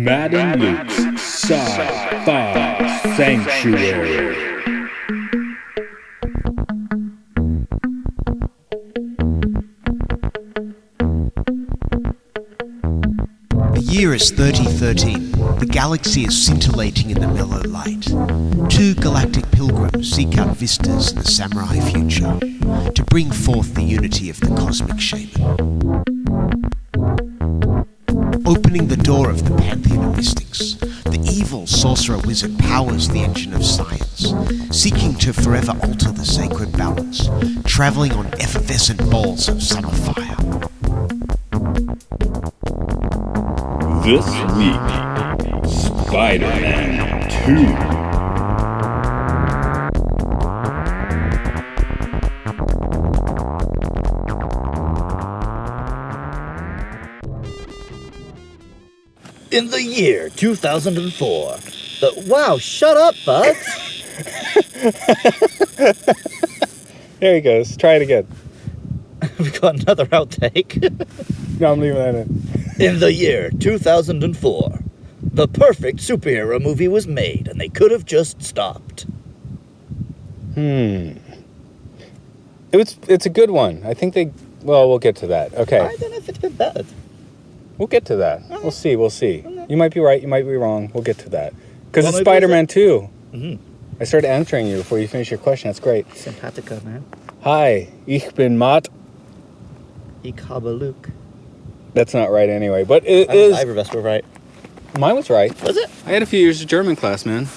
Matt and Luke's Sci-Fi Sanctuary. The year is 3013. The galaxy is scintillating in the mellow light. Two galactic pilgrims seek out vistas in the samurai future to bring forth the unity of the cosmic shaman. Opening the door of the pantheon of mystics, the evil sorcerer wizard powers the engine of science, seeking to forever alter the sacred balance, travelling on effervescent balls of summer fire. This week, Spider-Man 2. In the year 2004, wow, shut up, Bugs! There he goes. Try it again. We've got another outtake. No, I'm leaving that in. In the year 2004, the perfect superhero movie was made, and they could have just stopped. It's a good one. I think we'll get to that. Okay. I don't know if it's been bad. We'll get to that. We'll see. You might be right, you might be wrong. We'll get to that. Because it's maybe Spider-Man 2. Mm-hmm. I started answering you before you finished your question. That's great. Simpatico, man. Hi, ich bin Matt. Ich habe Luke. That's not right anyway, but it is... Either of us were right. Mine was right. Was it? I had a few years of German class, man.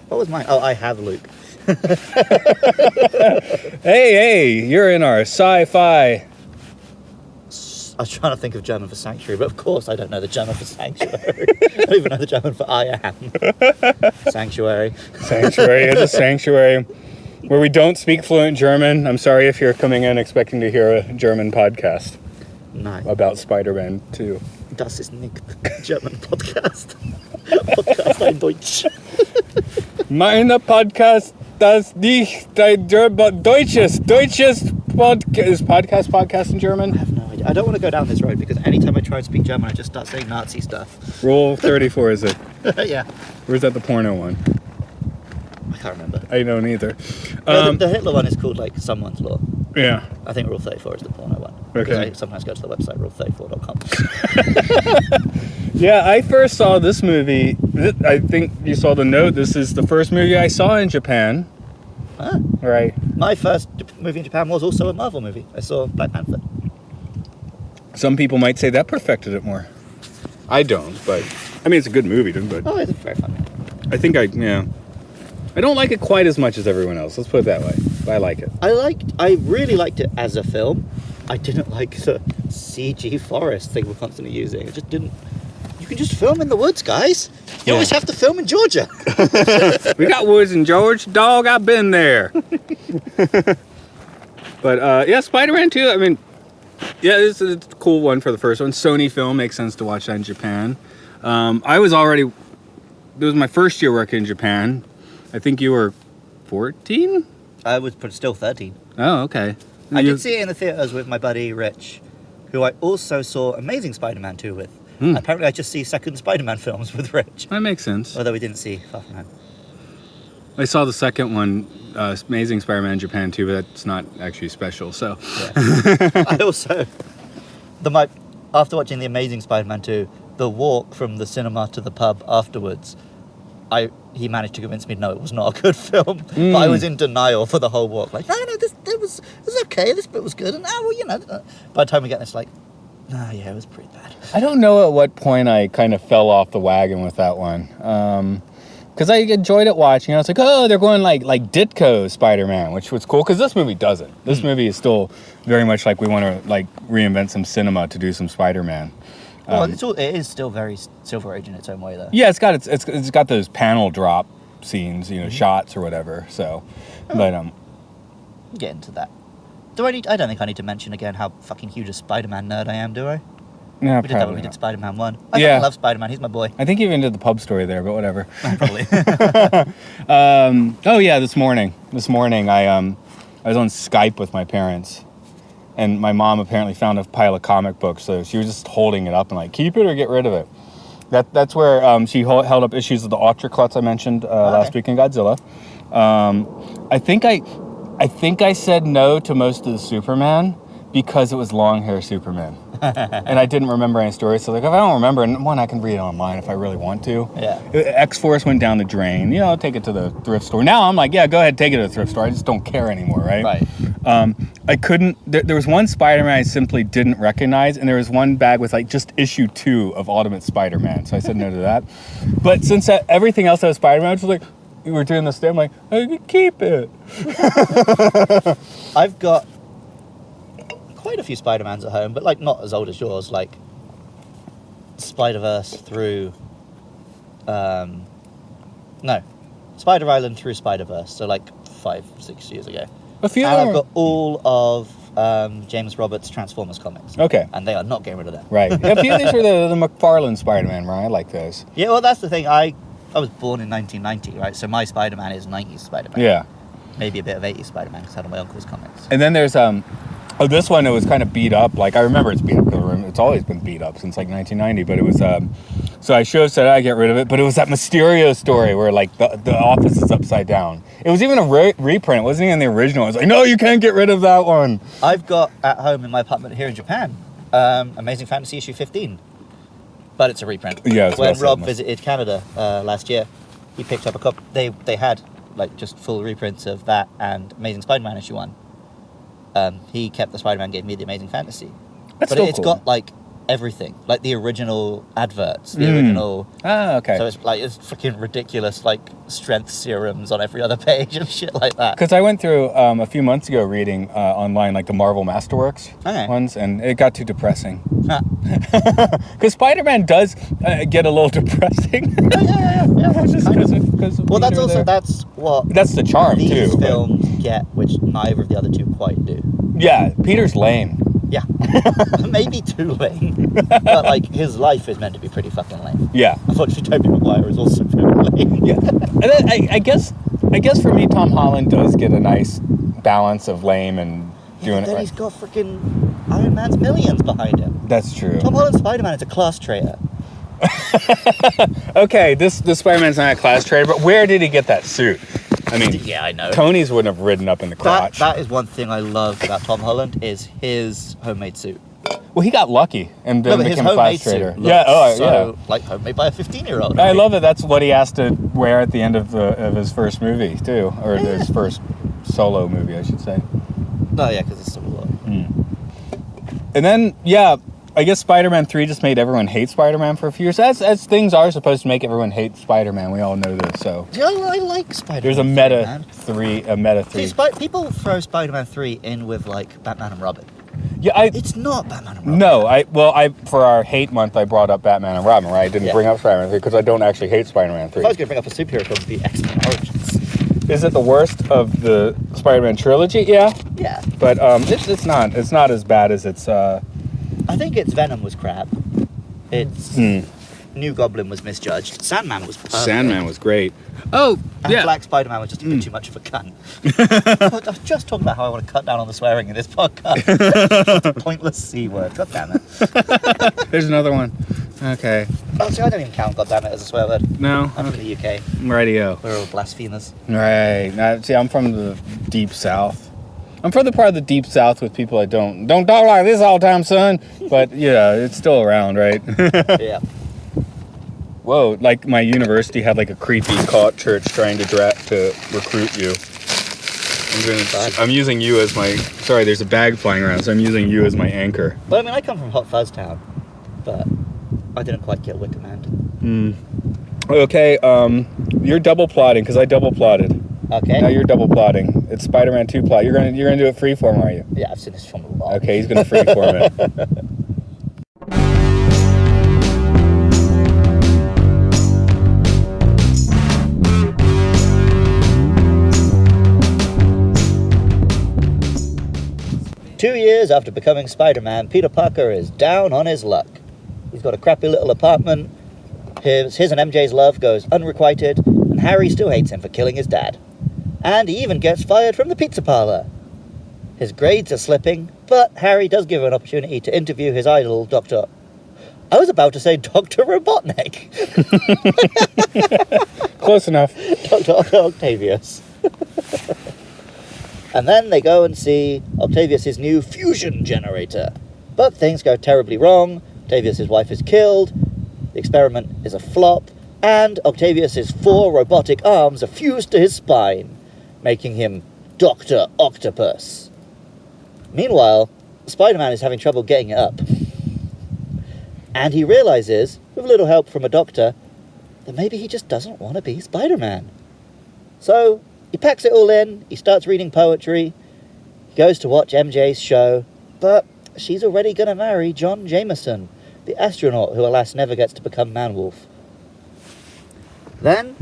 What was mine? Oh, I have Luke. Hey, you're in our sci-fi... I was trying to think of German for sanctuary, but of course I don't know the German for sanctuary. I don't even know the German for I am. Sanctuary. Sanctuary is a sanctuary where we don't speak fluent German. I'm sorry if you're coming in expecting to hear a German podcast about Spider-Man 2. Das ist nicht German Podcast. Podcast ein Deutsch. Meine Podcast, das nicht dein Deutsches. Deutsches is podcast in German? I have no idea. I don't want to go down this road because anytime I try and speak German, I just start saying Nazi stuff. Rule 34, is it? Yeah. Or is that the porno one? I can't remember. I don't either. No, the Hitler one is called like Someone's Law. Yeah. I think Rule 34 is the porno one. Okay. Because I sometimes go to the website rule34.com. Yeah, I first saw this movie. I think you saw the note. This is the first movie I saw in Japan. Ah. Right. My first movie in Japan was also a Marvel movie. I saw Black Panther. Some people might say that perfected it more. I don't, but I mean it's a good movie, but Oh, it's very fun. I think I don't like it quite as much as everyone else. Let's put it that way. But I like it. I really liked it as a film. I didn't like the CG forest thing we're constantly using. It just didn't. You can just film in the woods, guys. You always have to film in Georgia. We got woods in Georgia, dog. I've been there. But yeah, Spider-Man 2. I mean, yeah, it's a cool one for the first one. Sony film, makes sense to watch that in Japan. It was my first year working in Japan. I think you were 14? I was still 13. Oh, okay. I did see it in the theaters with my buddy Rich, who I also saw Amazing Spider-Man 2 with. Apparently I just see second Spider-Man films with Rich. That makes sense. Although we didn't see Far From Home. I saw the second one, Amazing Spider-Man in Japan too, but that's not actually special, so. Yeah. I also, after watching the Amazing Spider-Man 2, the walk from the cinema to the pub afterwards, he managed to convince me, no, it was not a good film. But I was in denial for the whole walk. Like, no, this was okay, this bit was good. And, by the time we get this, like, it was pretty bad. I don't know at what point I kind of fell off the wagon with that one. Because I enjoyed it watching. I was like, oh, they're going like Ditko Spider-Man, which was cool. Because this movie doesn't. This movie is still very much like we want to like reinvent some cinema to do some Spider-Man. Well, it is still very Silver Age in its own way, though. Yeah, it's got those panel drop scenes, shots or whatever. So, but get into that. I don't think I need to mention again how fucking huge a Spider-Man nerd I am, do I? Yeah, we did that when we did Spider-Man 1. I fucking love Spider-Man. He's my boy. I think you even did the pub story there, but whatever. Probably. Oh yeah, this morning I was on Skype with my parents, and my mom apparently found a pile of comic books, so she was just holding it up and like, keep it or get rid of it. That's where she held up issues of the Otriclots I mentioned last week in Godzilla. I think I said no to most of the Superman because it was long hair Superman. And I didn't remember any stories, so like if I don't remember, and one, I can read it online if I really want to. Yeah. X-Force went down the drain. You know, take it to the thrift store. Now I'm like, yeah, go ahead, take it to the thrift store. I just don't care anymore, right? Right. I couldn't. There was one Spider-Man I simply didn't recognize, and there was one bag with like just issue 2 of Ultimate Spider-Man, so I said no to that. But since everything else that was Spider-Man, I was just like, we were doing this thing, I'm like, I can keep it. I've got quite a few Spider-Mans at home, but like not as old as yours, like Spider-Verse through Spider Island through Spider-Verse, so like 5-6 years ago. A few. And I've got all of James Roberts' Transformers comics. Okay. And they are not getting rid of them. Right. A few of these were the McFarlane Spider-Man, right? I like those. Yeah, well that's the thing, I was born in 1990, right? So my Spider-Man is 90s Spider-Man. Yeah. Maybe a bit of 80s Spider-Man because I had my uncle's comics. And then there's this one, it was kind of beat up. Like, I remember it's beat up. It's always been beat up since, like, 1990. But it was, so I should have said I get rid of it. But it was that Mysterio story where, like, the office is upside down. It was even a reprint. It wasn't even the original. I was like, no, you can't get rid of that one. I've got at home in my apartment here in Japan, Amazing Fantasy issue 15. But it's a reprint. Yeah, when Rob visited Canada last year, he picked up a copy. They had, like, just full reprints of that and Amazing Spider-Man issue 1. He kept the Spider-Man, gave me the Amazing Fantasy. That's but still it's cool. got like everything, like the original adverts, the original. Ah, okay. So it's freaking ridiculous, like strength serums on every other page and shit like that. Because I went through a few months ago reading online like the Marvel Masterworks ones, and it got too depressing. Because Spider-Man does get a little depressing. Yeah. Just Kind of. because Well, that's that's the charm these too. but- films get, which neither of the other two quite do. Yeah, Peter's lame. Yeah, maybe too lame, but like his life is meant to be pretty fucking lame. Yeah. Unfortunately, Tobey Maguire is also very lame. Yeah, and then I guess for me, Tom Holland does get a nice balance of lame and doing But it then right. he's got freaking Iron Man's millions behind him. That's true. Tom Holland's Spider-Man is a class traitor. Okay, this Spider-Man's not a class traitor, but where did he get that suit? I mean, Yeah, I know. Tony's wouldn't have ridden up in the crotch. That is one thing I love about Tom Holland is his homemade suit. Well, he got lucky and then No, but his became a class homemade traitor. suit Yeah, looks yeah. like homemade by a 15-year-old. I love that. That's what he has to wear at the end of his first movie too, or his first solo movie, I should say. Oh yeah, because it's Civil War. And then, yeah, I guess Spider-Man 3 just made everyone hate Spider-Man for a few years. As things are supposed to make everyone hate Spider-Man. We all know this. So See, I like Spider-Man. there's a meta 3. See, people throw Spider-Man 3 in with like Batman and Robin. Yeah, It's not Batman and Robin. No, for our hate month, I brought up Batman and Robin, right? I didn't Yeah. bring up Spider-Man 3 because I don't actually hate Spider-Man 3. If I was going to bring up a superhero film, it would be X-Men Origins. Is it the worst of the Spider-Man trilogy? Yeah, Yeah. but it's not as bad as it's. I think its Venom was crap. Its New Goblin was misjudged. Sandman was perfect. Sandman was great. Oh, And yeah. Black Spider-Man was just a bit too much of a cunt. I was just talking about how I want to cut down on the swearing in this podcast. Pointless C word. God damn it. There's another one. Okay. Oh, see, I don't even count God damn it as a swear word. No. I'm from the UK. Radio. We're all blasphemers. Right. Now, see, I'm from the deep south. I'm from the part of the deep south with people that don't talk like this all the time, son. But yeah, it's still around, right? Yeah. Whoa! Like my university had like a creepy cult church trying to recruit you. I'm using you as my. Sorry, there's a bag flying around, so I'm using you as my anchor. Well, I mean, I come from Hot Fuzz Town, but I didn't quite kill Wickerman. Okay. You're double plotting because I double plotted. Okay. Now you're double plotting. It's Spider-Man 2 plot. You're gonna do it freeform, are you? Yeah, I've seen this film a lot. Okay, he's gonna freeform it. Two years after becoming Spider-Man, Peter Parker is down on his luck. He's got a crappy little apartment. His and MJ's love goes unrequited, and Harry still hates him for killing his dad. And he even gets fired from the pizza parlor. His grades are slipping, but Harry does give him an opportunity to interview his idol, Dr. I was about to say Dr. Robotnik. Close enough. Dr. Octavius. And then they go and see Octavius' new fusion generator. But things go terribly wrong. Octavius' wife is killed. The experiment is a flop. And Octavius' 4 robotic arms are fused to his spine, making him Dr. Octopus. Meanwhile, Spider-Man is having trouble getting it up. And he realizes, with a little help from a doctor, that maybe he just doesn't want to be Spider-Man. So, he packs it all in, he starts reading poetry, he goes to watch MJ's show, but she's already going to marry John Jameson, the astronaut who alas never gets to become Man-Wolf. Then,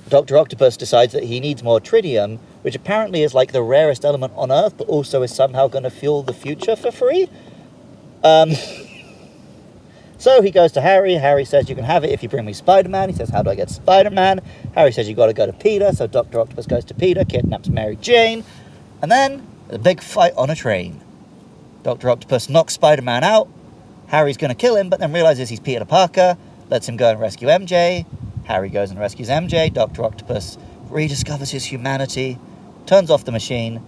Dr. Octopus decides that he needs more tritium, which apparently is like the rarest element on Earth, but also is somehow going to fuel the future for free. So he goes to Harry. Harry says, you can have it if you bring me Spider-Man. He says, how do I get Spider-Man? Harry says, you got to go to Peter. So Dr. Octopus goes to Peter, kidnaps Mary Jane. And then, a big fight on a train. Dr. Octopus knocks Spider-Man out. Harry's going to kill him, but then realizes he's Peter Parker, lets him go and rescue MJ. Harry goes and rescues MJ. Dr. Octopus rediscovers his humanity, turns off the machine.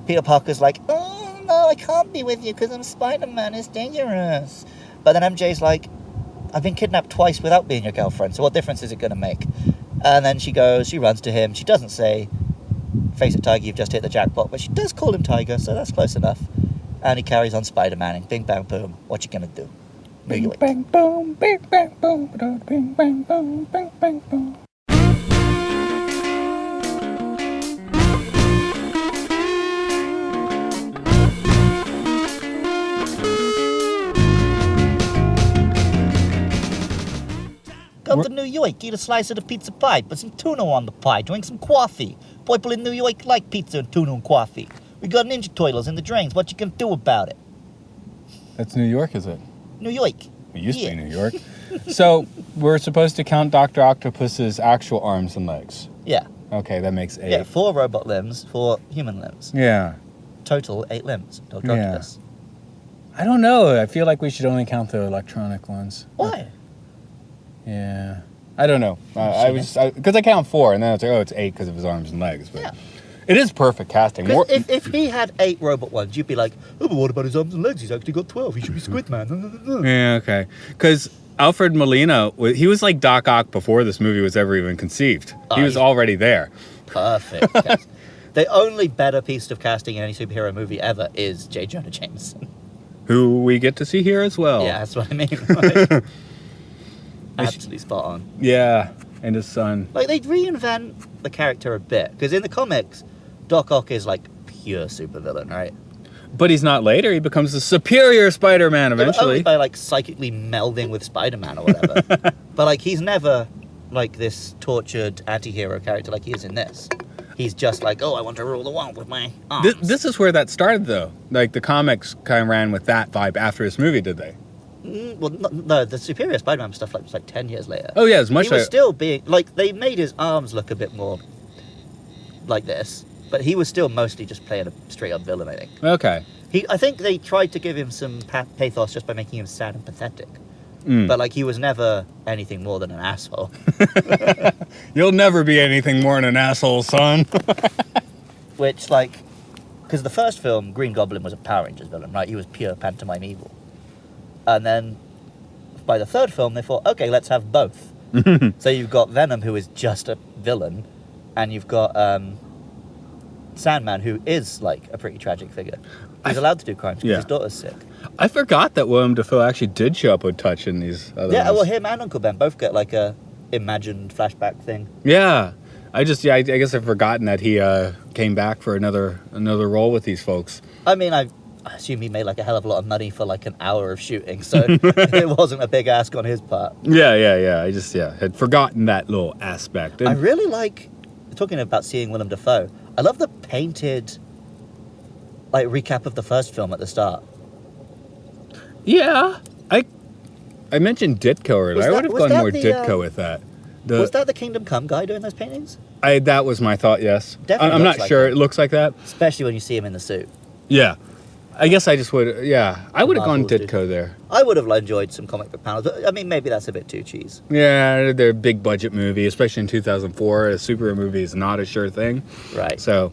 Peter Parker's like, oh, no, I can't be with you because I'm Spider-Man. It's dangerous. But then MJ's like, I've been kidnapped twice without being your girlfriend, so what difference is it going to make? And then she runs to him. She doesn't say, face it, Tiger, you've just hit the jackpot, but she does call him Tiger, so that's close enough. And he carries on Spider-Man-ing. Bing, bang, boom. What you going to do? Bing, bang, boom, bing, bang, boom, bing, bang, boom, bing, bang, boom. Come to New York, eat a slice of the pizza pie, put some tuna on the pie, drink some coffee. People in New York like pizza and tuna and coffee. We got Ninja Turtles in the drains. What you gonna do about it? That's New York, is it? New York. It used to be New York. So we're supposed to count Dr. Octopus's actual arms and legs. Yeah. Okay, that makes 8. Yeah, 4 robot limbs, 4 human limbs. Yeah. Total 8 limbs. Dr. Octopus. I don't know. I feel like we should only count the electronic ones. Why? Yeah. I don't know. Because I count 4, and then it's like, oh, it's 8 because of his arms and legs. But Yeah. it is perfect casting. If he had 8 robot ones, you'd be like, oh, but what about his arms and legs? He's actually got 12. He should be Squid Man. Yeah, okay. Because Alfred Molina, he was like Doc Ock before this movie was ever even conceived. He was already there. Perfect. Yes. The only better piece of casting in any superhero movie ever is J. Jonah Jameson. Who we get to see here as well. Yeah, that's what I mean. Right? Absolutely spot on. Yeah, and his son. Like, they reinvent the character a bit. Because in the comics, Doc Ock is like pure supervillain, right? But he's not later. He becomes the superior Spider-Man eventually. Only by like psychically melding with Spider-Man or whatever. But like, he's never like this tortured anti-hero character like he is in this. He's just like, oh, I want to rule the world with my arms. This is where that started, though. Like, the comics kind of ran with that vibe after this movie, did they? Well, no, the Superior Spider-Man stuff was like 10 years later. Oh, yeah, it's much He was still being... Like, they made his arms look a bit more like this. But he was still mostly just playing a straight-up villain, I think. Okay. I think they tried to give him some pathos just by making him sad and pathetic. But, like, he was never anything more than an asshole. You'll never be anything more than an asshole, son. Which, like... Because the first film, Green Goblin was a Power Rangers villain, right? He was pure pantomime evil. And then, by the third film, they thought, okay, let's have both. So you've got Venom, who is just a villain, and you've got Sandman, who is, like, a pretty tragic figure. He's allowed to do crimes because his daughter's sick. I forgot that Willem Dafoe actually did show up with Touch in these other Yeah, ones. well, him and Uncle Ben both get, like, a imagined flashback thing. Yeah. I guess I've forgotten that he came back for another role with these folks. I mean, I assume he made, like, a hell of a lot of money for, like, an hour of shooting, so it wasn't a big ask on his part. Yeah. I just, had forgotten that little aspect. And I really like, talking about seeing Willem Dafoe, I love the painted, like, recap of the first film at the start. Yeah. I mentioned Ditko earlier. I would have gone more Ditko with that. Was that the Kingdom Come guy doing those paintings? That was my thought, yes. Definitely I'm not looks like sure. it. It looks like that. Especially when you see him in the suit. Yeah. I guess I just would, yeah. I would have gone Marvel's Ditko there. I would have enjoyed some comic book panels, but I mean, maybe that's a bit too cheese. Yeah, they're a big budget movie, especially in 2004. A superhero movie is not a sure thing. Right. So,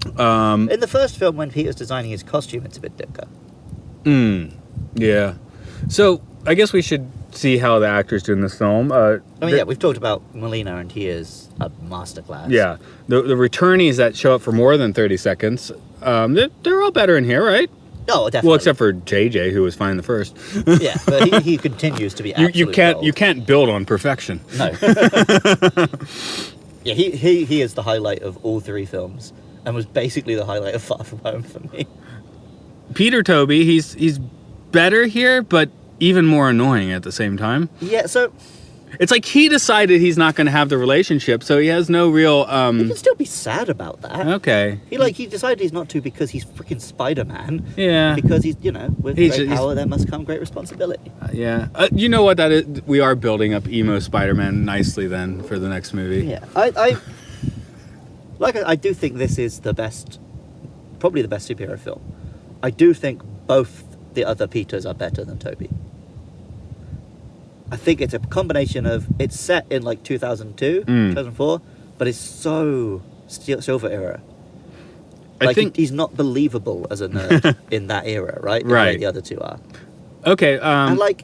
in the first film, when Peter's designing his costume, it's a bit Ditko. Yeah. So, I guess we should see how the actors do in this film. I mean, yeah, we've talked about Molina, and he is a masterclass. Yeah. The returnees that show up for more than 30 seconds, they're all better in here, right? Oh, definitely. Well, except for JJ, who was fine the first. Yeah, but he continues to be absolute gold. You can't build on perfection. No. Yeah, he is the highlight of all three films, and was basically the highlight of Far From Home for me. Peter Toby, he's better here, but even more annoying at the same time. Yeah, so It's like he decided he's not going to have the relationship, so he has no real. you can still be sad about that. Okay. He decided he's not to because he's freaking Spider-Man. Yeah. Because he's with He's- great he's- power there must come great responsibility. Yeah. You know what that is? We are building up emo Spider-Man nicely then for the next movie. Yeah, I do think this is probably the best superhero film. I do think both the other Peters are better than Toby. I think it's a combination of, it's set in like 2002, 2004, but it's so Silver era. I think he's not believable as a nerd in that era, right? The way Right. the other two are. Okay. And the-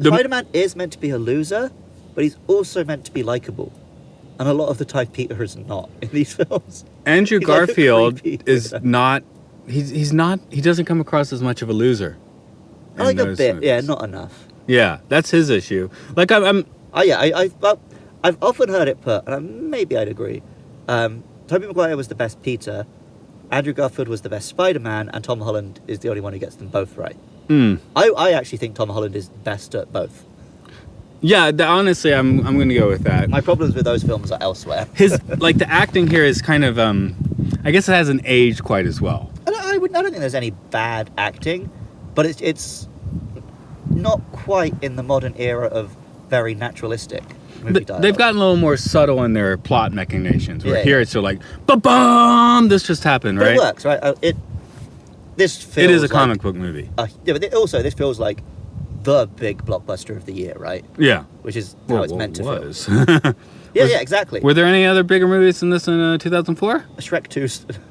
Spider-Man is meant to be a loser, but he's also meant to be likable. And a lot of the time Peter is not in these films. Andrew he's like a Garfield creepy is weirdo. not. He doesn't come across as much of a loser. I like in a those bit, yeah, movies. not enough. Yeah, that's his issue. Like I'm I've often heard it put, and maybe I'd agree. Tobey Maguire was the best Peter, Andrew Garfield was the best Spider-Man, and Tom Holland is the only one who gets them both right. I actually think Tom Holland is best at both. Yeah, honestly, I'm going to go with that. My problems with those films are elsewhere. His like the acting here is kind of I guess it hasn't aged quite as well. I don't think there's any bad acting, but it's not quite in the modern era of very naturalistic movie dialogue. They've gotten a little more subtle in their plot machinations. Where Yeah, here yeah. it's so like, ba-bum, this just happened, But right? it works, right? This feels It is a like comic book movie. yeah, but also this feels like the big blockbuster of the year, right? Yeah. Which is how it's meant to feel. was. Yeah, exactly. Were there any other bigger movies than this in 2004? Shrek 2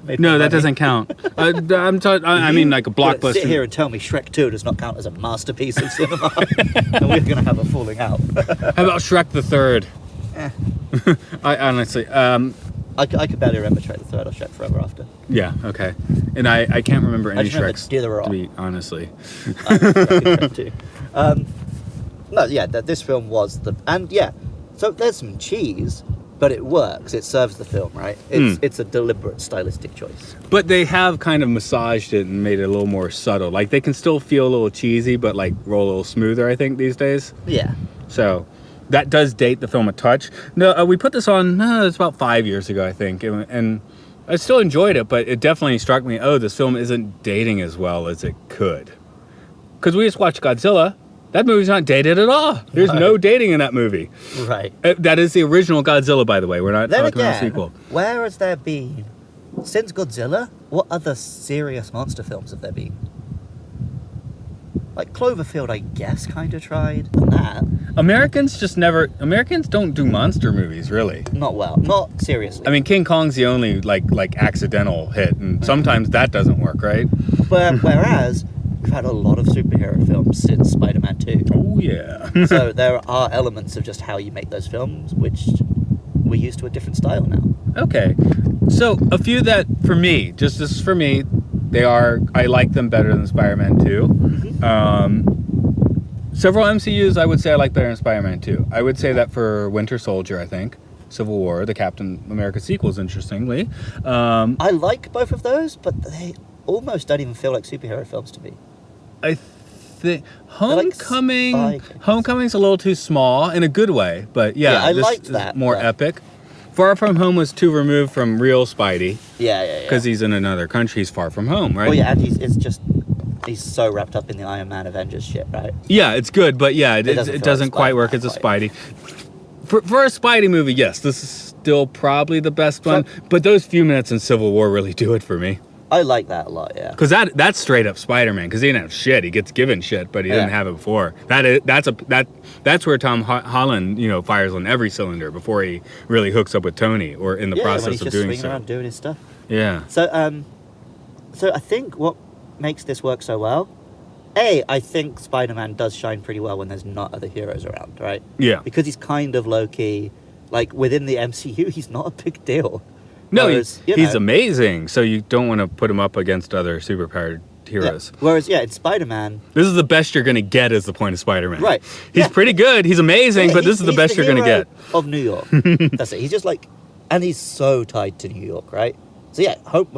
made No, more that money. doesn't count. I mean like a Gonna blockbuster. Sit here and tell me Shrek 2 does not count as a masterpiece of cinema, and we're going to have a falling out. How about Shrek the Third? I honestly, I could barely remember Shrek the Third or Shrek Forever After. yeah, okay. And I can't remember any just remember Shreks, Do the Rock. to be honestly. Shrek 2. No, yeah, this film was so there's some cheese, but it works. It serves the film, right? It's a deliberate stylistic choice. But they have kind of massaged it and made it a little more subtle. Like they can still feel a little cheesy, but like roll a little smoother, I think, these days. Yeah. So that does date the film a touch. No, we put this on, it's about 5 years ago, I think. And I still enjoyed it, but it definitely struck me, this film isn't dating as well as it could. Because we just watched Godzilla. That movie's not dated at all. There's no dating in that movie. Right. That is the original Godzilla, by the way. We're not Then talking about a again, sequel. where has there been, since Godzilla, what other serious monster films have there been? Like Cloverfield, I guess, kind of tried. And that, Americans don't do monster movies, really. not well. Not seriously. I mean, King Kong's the only, like accidental hit, and sometimes that doesn't work, right? Whereas, we've had a lot of superhero films since Spider-Man 2. Oh, yeah. So there are elements of just how you make those films, which we're used to a different style now. Okay. So, a few that, for me, just this is for me, I like them better than Spider-Man 2. Several MCUs I would say I like better than Spider-Man 2. I would say that for Winter Soldier, I think. Civil War, the Captain America sequels, interestingly. I like both of those, but they almost don't even feel like superhero films to me. I think like Homecoming's a little too small in a good way, but Yeah, I this liked is that, more but- epic. Far From Home was too removed from real Spidey Yeah. because he's in another country. He's far from home, right? Oh yeah, and he's so wrapped up in the Iron Man Avengers shit, right? Yeah, it's good, but yeah, it doesn't feel doesn't like quite work as a Spidey. For a Spidey movie, yes, this is still probably the best one. But those few minutes in Civil War really do it for me. I like that a lot, yeah. Because that's straight up Spider-Man. Because he didn't have shit. He gets given shit, but he didn't have it before. That's where Tom Holland, fires on every cylinder before he really hooks up with Tony, or in the process of doing so. When he's just swinging around doing his stuff. Yeah. So I think what makes this work so well, I think Spider-Man does shine pretty well when there's not other heroes around, right? Yeah. Because he's kind of low-key. Like, within the MCU, he's not a big deal. No, he's amazing. So you don't want to put him up against other superpowered heroes. Yeah. Whereas, in Spider-Man... This is the best you're going to get is the point of Spider-Man. Right. He's pretty good. He's amazing, but this is the best you're going to get. Of New York. That's it. He's just like... And he's so tied to New York, right? So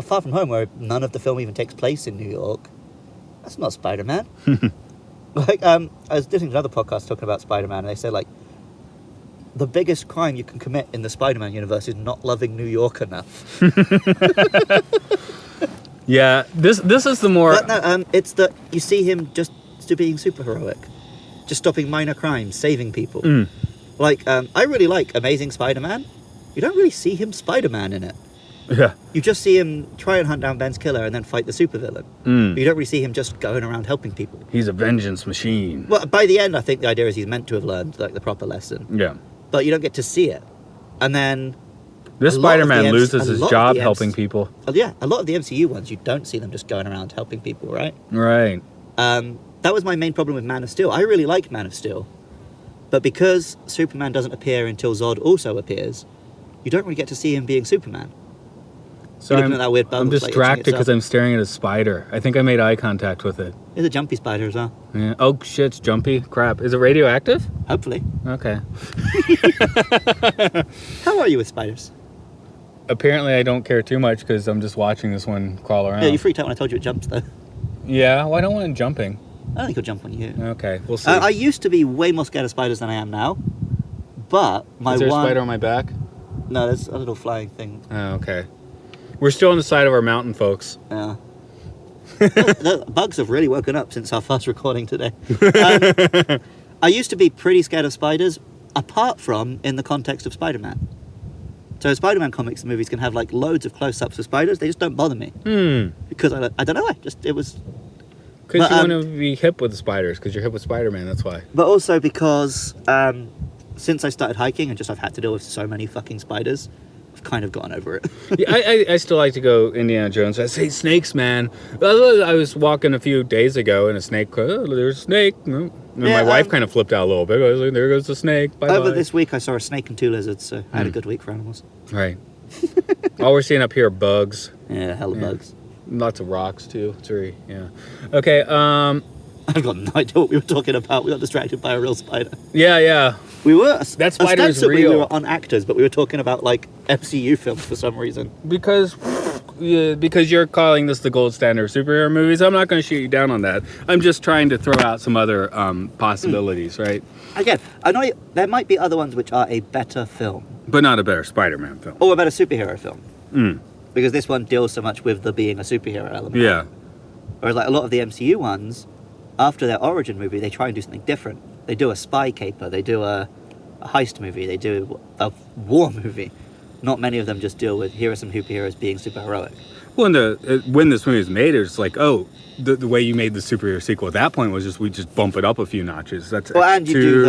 Far From Home, where none of the film even takes place in New York, that's not Spider-Man. I was listening to another podcast talking about Spider-Man, and they said, the biggest crime you can commit in the Spider-Man universe is not loving New York enough. Yeah, this is the more... But no, it's that you see him just being super heroic. Just stopping minor crimes, saving people. I really like Amazing Spider-Man. You don't really see him Spider-Man in it. Yeah. You just see him try and hunt down Ben's killer and then fight the supervillain. But you don't really see him just going around helping people. He's a vengeance machine. Well, by the end, I think the idea is he's meant to have learned the proper lesson. Yeah. But you don't get to see it. And then... This Spider-Man loses his job helping people. Yeah, a lot of the MCU ones, you don't see them just going around helping people, right? Right. That was my main problem with Man of Steel. I really like Man of Steel. But because Superman doesn't appear until Zod also appears, you don't really get to see him being Superman. So I'm distracted because I'm staring at a spider. I think I made eye contact with it. It's a jumpy spider as well. Yeah. Oh, shit, it's jumpy. Crap. Is it radioactive? Hopefully. Okay. How are you with spiders? Apparently, I don't care too much because I'm just watching this one crawl around. Yeah, you freaked out when I told you it jumps, though. Yeah, well, I don't want it jumping. I don't think he'll jump on you. Okay, we'll see. I used to be way more scared of spiders than I am now, but Is there a spider on my back? No, there's a little flying thing. Oh, okay. We're still on the side of our mountain, folks. Yeah. The bugs have really woken up since our first recording today. I used to be pretty scared of spiders, apart from in the context of Spider-Man. So Spider-Man comics and movies can have loads of close-ups of spiders. They just don't bother me. Because I don't know why. It was... Because you want to be hip with the spiders, because you're hip with Spider-Man, that's why. But also because since I started hiking and I've had to deal with so many fucking spiders, I've kind of gotten over it. Yeah, I still like to go Indiana Jones. I say snakes, man. I was walking a few days ago and a snake, there's a snake. And my wife kind of flipped out a little bit. I was like, there goes the snake. Bye-bye. Over this week I saw a snake and 2 lizards, so I had a good week for animals. Right. All we're seeing up here are bugs. Yeah, hella bugs. Lots of rocks, too. It's very, Okay, I've got no idea what we were talking about. We got distracted by a real spider. Yeah. We were. That spider is real. We were on actors, but we were talking about MCU films for some reason. Because you're calling this the gold standard of superhero movies, I'm not going to shoot you down on that. I'm just trying to throw out some other possibilities, right? Again, I know there might be other ones which are a better film. But not a better Spider-Man film. Or a better superhero film. Because this one deals so much with the being a superhero element. Yeah. Whereas a lot of the MCU ones, after their origin movie, they try and do something different. They do a spy caper, they do a heist movie, they do a war movie. Not many of them just deal with, here are some superheroes being super heroic. Well, when this movie was made, it was the way you made the superhero sequel at that point was we just bump it up a few notches. That's and you do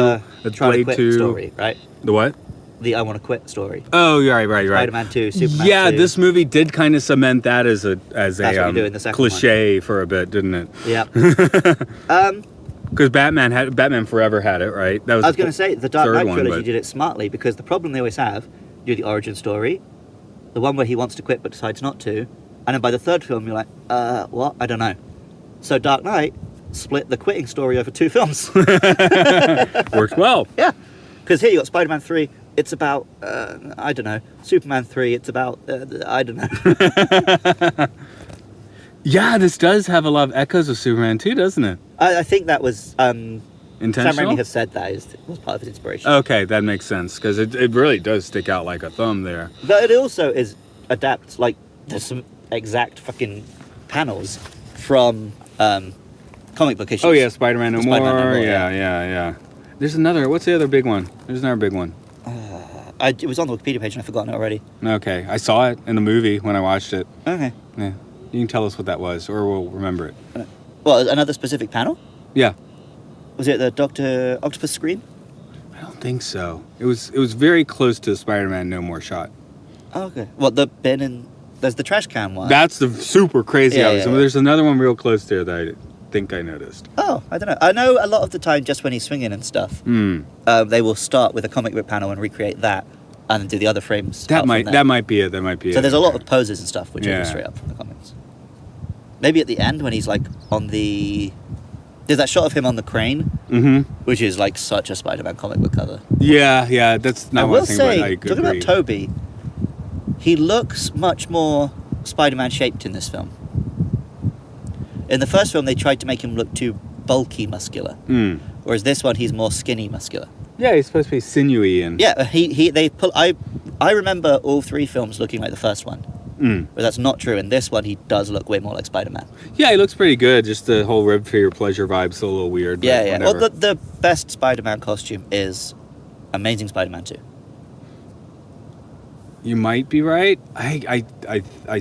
the try to quit story, right? The what? The I want to quit story. Oh, right. Spider-Man 2, Superman 2. Yeah, this movie did kind of cement that as a cliche for a bit, didn't it? Yeah. Because Batman Forever had it, right? That was I was going to say, the Dark Knight trilogy but... did it smartly, because the problem they always have, you do the origin story, the one where he wants to quit but decides not to, and then by the third film you're like, what? I don't know. So Dark Knight split the quitting story over 2 films. Works well. Yeah. Because here you got Spider-Man 3, it's about, I don't know. Superman 3, it's about, I don't know. Yeah, this does have a lot of echoes of Superman 2, doesn't it? I think that was... intentional? Sam Raimi has said that was part of his inspiration. Okay, that makes sense, because it really does stick out like a thumb there. But it also is adapt, there's some exact fucking panels from comic book issues. Oh yeah, Spider-Man No More. Yeah. Yeah. There's another, what's the other big one? There's another big one. It was on the Wikipedia page and I've forgotten it already. Okay, I saw it in the movie when I watched it. Okay. Yeah. You can tell us what that was, or we'll remember it. Well, another specific panel? Yeah. Was it the Dr. Octopus scream? I don't think so. It was very close to Spider-Man No More shot. Oh, okay. Well, the bin and there's the trash can one. That's the super crazy Yeah, obvious one. yeah. There's another one real close there that I think I noticed. Oh, I don't know. I know a lot of the time, just when he's swinging and stuff, they will start with a comic book panel and recreate that, and then do the other frames. That might be it. That might be it. So there's a lot of poses and stuff which Yeah. are straight up from the comics. Maybe at the end when he's like on the... There's that shot of him on the crane, which is like such a Spider-Man comic book cover. Yeah, that's not I what will I think, say, but I agree. talking about Toby, he looks much more Spider-Man shaped in this film. In the first film, they tried to make him look too bulky muscular, whereas this one, he's more skinny muscular. Yeah, he's supposed to be sinewy and... Yeah, I remember all three films looking like the first one. But that's not true. In this one, he does look way more like Spider-Man. Yeah, he looks pretty good. Just the whole rib for your pleasure vibe's still a little weird. But Yeah. Well, whatever. the best Spider-Man costume is Amazing Spider-Man 2. You might be right. I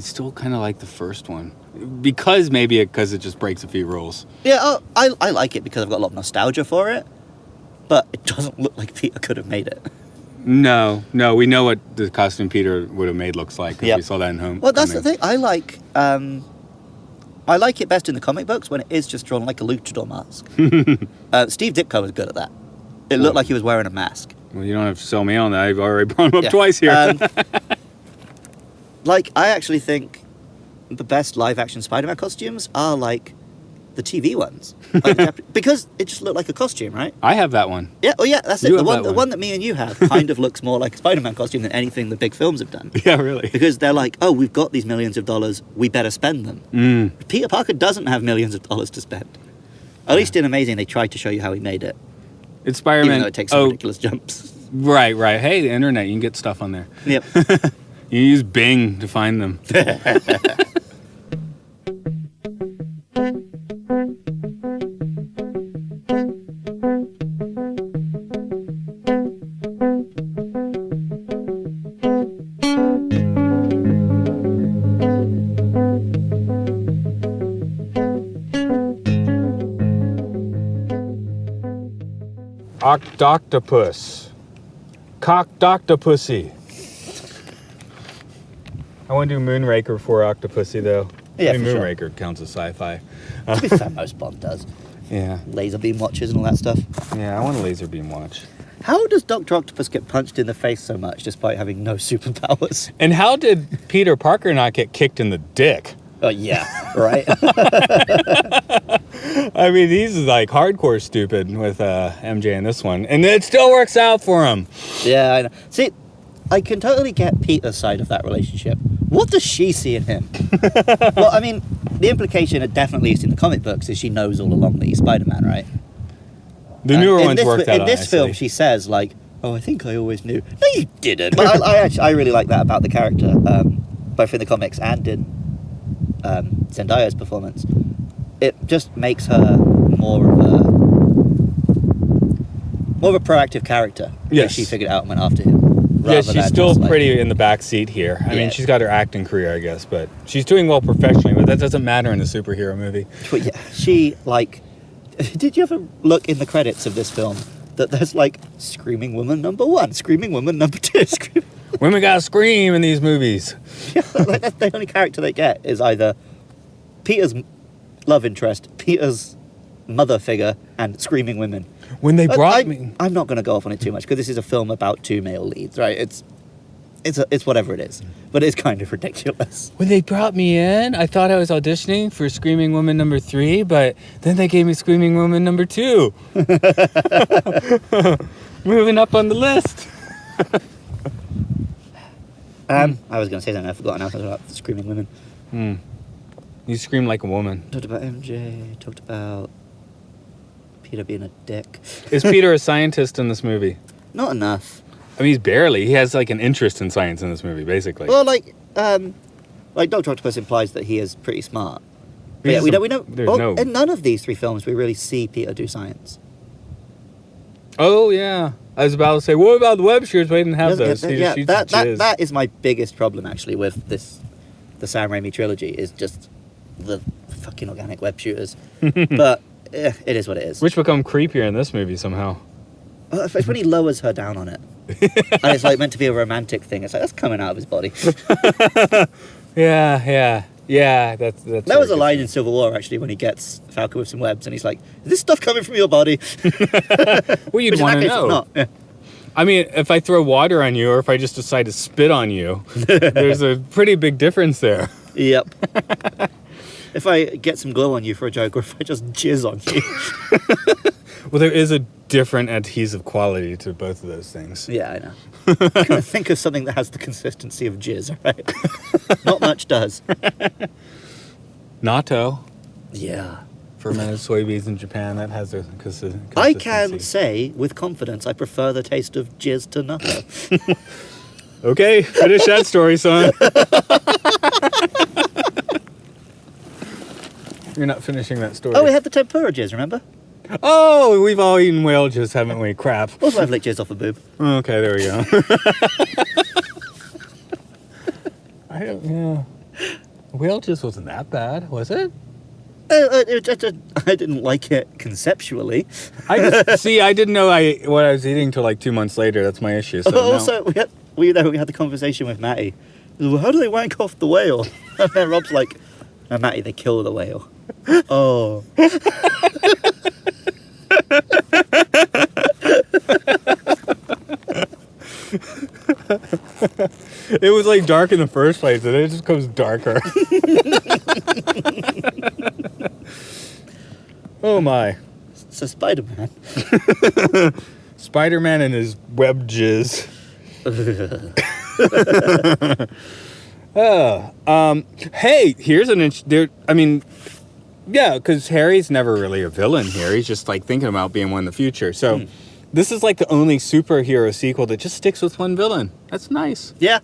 still kind of like the first one. Because it just breaks a few rules. Yeah, I like it because I've got a lot of nostalgia for it. But it doesn't look like Peter could have made it. No, we know what the costume Peter would have made looks like. Because we saw that in home. Well, that's the thing. I like it best in the comic books when it is just drawn like a luchador mask. Steve Ditko was good at that. It looked like he was wearing a mask. Well, you don't have to sell me on that. I've already brought him up twice here. I actually think the best live-action Spider-Man costumes are like the TV ones, because it just looked like a costume, right? I have that one. Yeah, that's it. You The have that one one. that me and you have kind of looks more like a Spider-Man costume than anything the big films have done. Yeah, really. Because they're like, oh, we've got these millions of dollars, we better spend them. Peter Parker doesn't have millions of dollars to spend. At least in Amazing, they tried to show you how he made it. It's Spider-Man. Even though it takes some ridiculous jumps. Right. Hey, the internet, you can get stuff on there. Yep. You use Bing to find them. Octopus. Cocked-octopussy. I want to do Moonraker before Octopussy, though. Yeah, I mean, for sure. Moonraker counts as sci-fi. To be fair, most Bond does. Yeah. Laser beam watches and all that stuff. Yeah, I want a laser beam watch. How does Dr. Octopus get punched in the face so much despite having no superpowers? And how did Peter Parker not get kicked in the dick? Oh, yeah, right? I mean, he's like hardcore stupid with MJ in this one. And it still works out for him. Yeah, I know. See, I can totally get Peter's side of that relationship. What does she see in him? Well, I mean, the implication, definitely is in the comic books, is she knows all along that he's Spider-Man, right? The newer ones worked out in this film, she says, like, oh, I think I always knew. No, you didn't. But I really like that about the character, both in the comics and in Zendaya's performance. It just makes her more of a proactive character. Yes. She figured out and went after him. Yeah, she's than still just, like, pretty in the back seat here. I mean, Yeah. she's got her acting career, I guess, but she's doing well professionally, but that doesn't matter in a superhero movie. But yeah, she, like... Did you ever look in the credits of this film that there's, like, Screaming Woman #1, Screaming Woman #2, Women gotta scream in these movies. Yeah, like, that's the only character they get is either Peter's love interest, Peter's mother figure, and Screaming Women. When they brought me... I'm not going to go off on it too much because this is a film about two male leads, right? It's whatever it is, but it's kind of ridiculous. When they brought me in, I thought I was auditioning for Screaming Woman #3, but then they gave me Screaming Woman #2. Moving up on the list. I was going to say something, I forgot now. I was about Screaming Women. You scream like a woman. Talked about MJ, talked about Peter being a dick. Is Peter a scientist in this movie? Not enough. I mean, he's barely. He has like an interest in science in this movie, basically. Well, like Dr. Octopus implies that he is pretty smart. But yeah, we don't. In none of these three films, we really see Peter do science. Oh yeah, I was about to say, what about the web shears? We didn't have those. That is my biggest problem actually with the Sam Raimi trilogy. Is just the fucking organic web shooters. But it is what it is. Which become creepier in this movie somehow. It's when he lowers her down on it. And it's like meant to be a romantic thing. It's like, that's coming out of his body. Yeah. That's That was a line in Civil War, actually, when he gets Falcon with some webs, and he's like, is this stuff coming from your body? Well, you'd want to know. It's not. Yeah. I mean, if I throw water on you or if I just decide to spit on you, there's a pretty big difference there. Yep. If I get some glue on you for a joke, or if I just jizz on you. Well, there is a different adhesive quality to both of those things. Yeah, I know. I can't think of something that has the consistency of jizz, right? Not much does. Natto. Yeah. Fermented soybeans in Japan, that has a consistency. I can say with confidence I prefer the taste of jizz to natto. Okay, finish that story, son. You're not finishing that story. Oh, we had the tempura jizz, remember? Oh, we've all eaten whale jizz, haven't we? Crap. Also, I've licked jizz off a boob. Okay, there we go. Yeah. Whale jizz wasn't that bad, was it? I didn't like it conceptually. I didn't know what I was eating till like 2 months later. That's my issue. So Also, we had the conversation with Matty. Well, how do they wank off the whale? And then Rob's like, no, Matty, they kill the whale. Oh. It was like dark in the first place, and it just goes darker. Oh my. So Spider-Man. Spider-Man and his web jizz. Hey, here's because Harry's never really a villain here. He's just like thinking about being one in the future. So this is like the only superhero sequel that just sticks with one villain. That's nice. Yeah.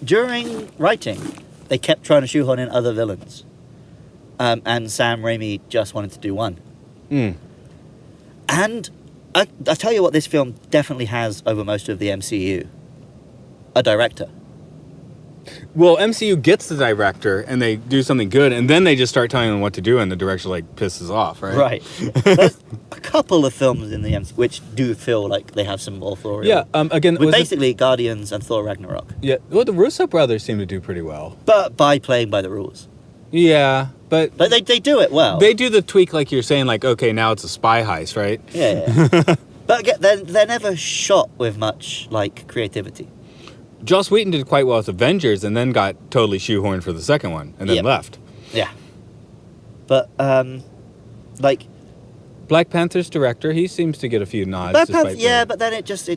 During writing, they kept trying to shoehorn in other villains. And Sam Raimi just wanted to do one. And I tell you what, this film definitely has over most of the MCU. A director. Well, MCU gets the director, and they do something good, and then they just start telling them what to do, and the director, like, pisses off, right? Right. There's a couple of films in the MCU which do feel like they have some authorial... Yeah, again... With basically Guardians and Thor Ragnarok. Yeah, well, the Russo brothers seem to do pretty well. But by playing by the rules. Yeah, but they do it well. They do the tweak, like you're saying, like, okay, now it's a spy heist, right? Yeah. But again, they're never shot with much, like, creativity. Joss Whedon did quite well with Avengers and then got totally shoehorned for the second one and then left. Yeah. But, like... Black Panther's director, he seems to get a few nods. But then it just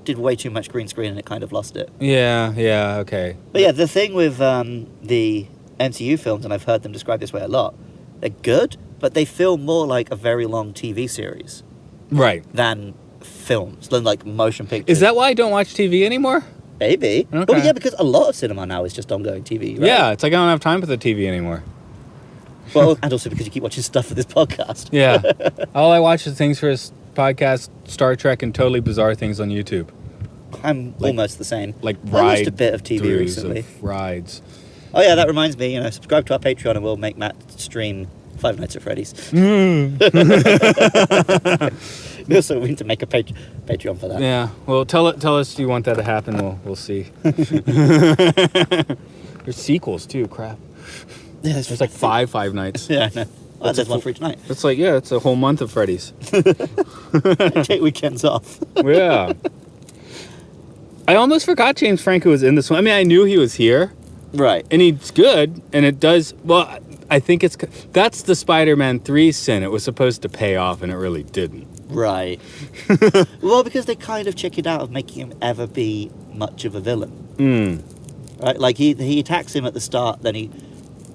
did way too much green screen and it kind of lost it. Yeah, okay. But yeah, the thing with the MCU films, and I've heard them described this way a lot, they're good, but they feel more like a very long TV series. Right. Than films, than like motion pictures. Is that why I don't watch TV anymore? Maybe. Okay. Well, yeah, because a lot of cinema now is just ongoing TV, right? Yeah, it's like I don't have time for the TV anymore. Well, and also because you keep watching stuff for this podcast. Yeah. All I watch is things for this podcast, Star Trek, and totally bizarre things on YouTube. I'm almost the same. Like I watched a bit of TV recently. Rides. Oh yeah, that reminds me, subscribe to our Patreon and we'll make Matt stream Five Nights at Freddy's. We also need to make a Patreon for that. Yeah. Well, tell us you want that to happen. We'll see. There's sequels too. Crap. Yeah, there's like five nights. Yeah, I know. Oh, there's one for each night. It's like it's a whole month of Freddy's. Take weekends off. Yeah. I almost forgot James Franco was in this one. I mean, I knew he was here. Right. And he's good, and it does... Well, I think that's the Spider-Man 3 sin. It was supposed to pay off, and it really didn't. Right. Well, because they kind of chickened out of making him ever be much of a villain. Right? Like, he attacks him at the start, then he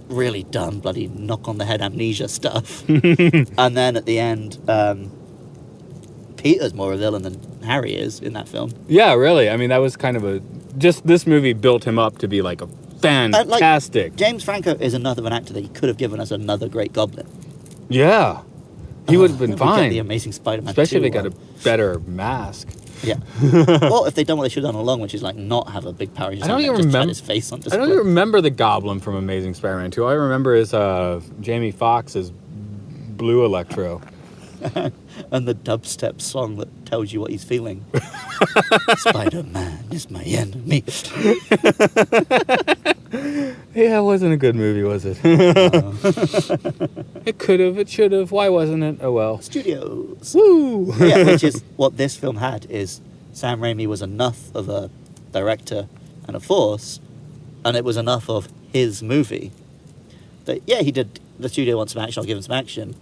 really dumb bloody knock-on-the-head amnesia stuff. And then at the end, Peter's more a villain than Harry is in that film. Yeah, really. I mean, that was kind of just this movie built him up to be like a fantastic. James Franco is another an actor that he could have given us another great Goblin. Yeah. He would have been fine. The Amazing Spider-Man especially 2 if they got a better mask. Yeah. Or if they'd done what they should have done all along, which is like not have a big power. I don't even remember his face on I display. don't even remember the Goblin from Amazing Spider-Man 2. All I remember is Jamie Foxx as Blue Electro. And the dubstep song that tells you what he's feeling. Spider-Man is my enemy. Yeah, it wasn't a good movie, was it? It could have, it should have. Why wasn't it? Oh well. Studios. Woo! Yeah, which is what this film had, is Sam Raimi was enough of a director and a force, and it was enough of his movie, that, yeah, he did, the studio wants some action, I'll give him some action,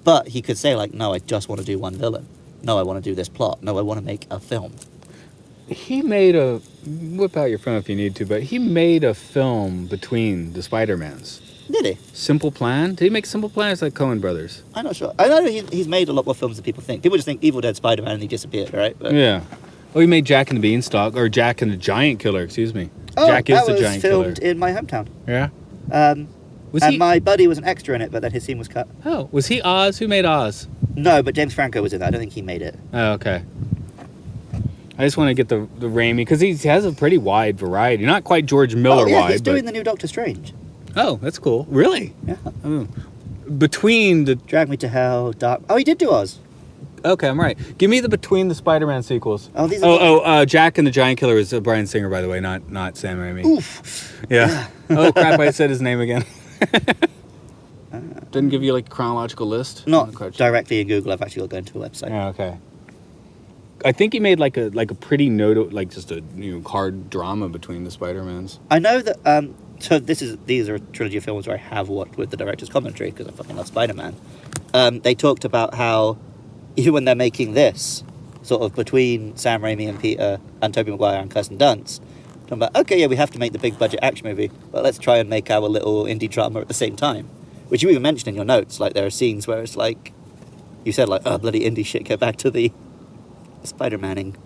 but he could say, like, no, I just want to do one villain. No, I want to do this plot. No, I want to make a film. He made a, whip out your phone if you need to, but he made a film between the Spider-Mans. Did he? Simple Plan? Did he make Simple Plan? It's like Coen Brothers. I'm not sure. I know he's made a lot more films than people think. People just think Evil Dead Spider-Man and he disappeared, right? But, Yeah. Oh, he made Jack and the Beanstalk, or Jack and the Giant Killer, excuse me. oh, Jack is that the was Giant Killer. filmed in my hometown. Yeah? Was And he? my buddy was an extra in it, but then his scene was cut. Oh, was he Oz? Who made Oz? No, but James Franco was in that. I don't think he made it. Oh, okay. I just want to get the Raimi, because he has a pretty wide variety. Not quite George Miller Oh, yeah, wide, he's but... doing the new Doctor Strange. Oh, that's cool. Really? Yeah. Oh. Between the... Drag Me to Hell, Dark... Oh, he did do Oz. Okay, I'm right. Give me the between the Spider-Man sequels. Oh, these are... Jack and the Giant Killer is Bryan Singer, by the way, not Sam Raimi. Oof. Yeah. Oh, crap, I said his name again. Didn't give you, like, a chronological list? Not Oh, crap. directly in Google. I've actually got to go into a website. Yeah, okay. I think he made, like a pretty like, just a, hard drama between the Spider-Mans. I know that... so these are a trilogy of films where I have watched with the director's commentary, because I fucking love Spider-Man. They talked about how, even when they're making this, sort of between Sam Raimi and Peter and Tobey Maguire and Kirsten Dunst, talking about, okay, yeah, we have to make the big budget action movie, but let's try and make our little indie drama at the same time. Which you even mentioned in your notes, like there are scenes where it's like, you said like, oh, bloody indie shit, go back to the Spider-Manning.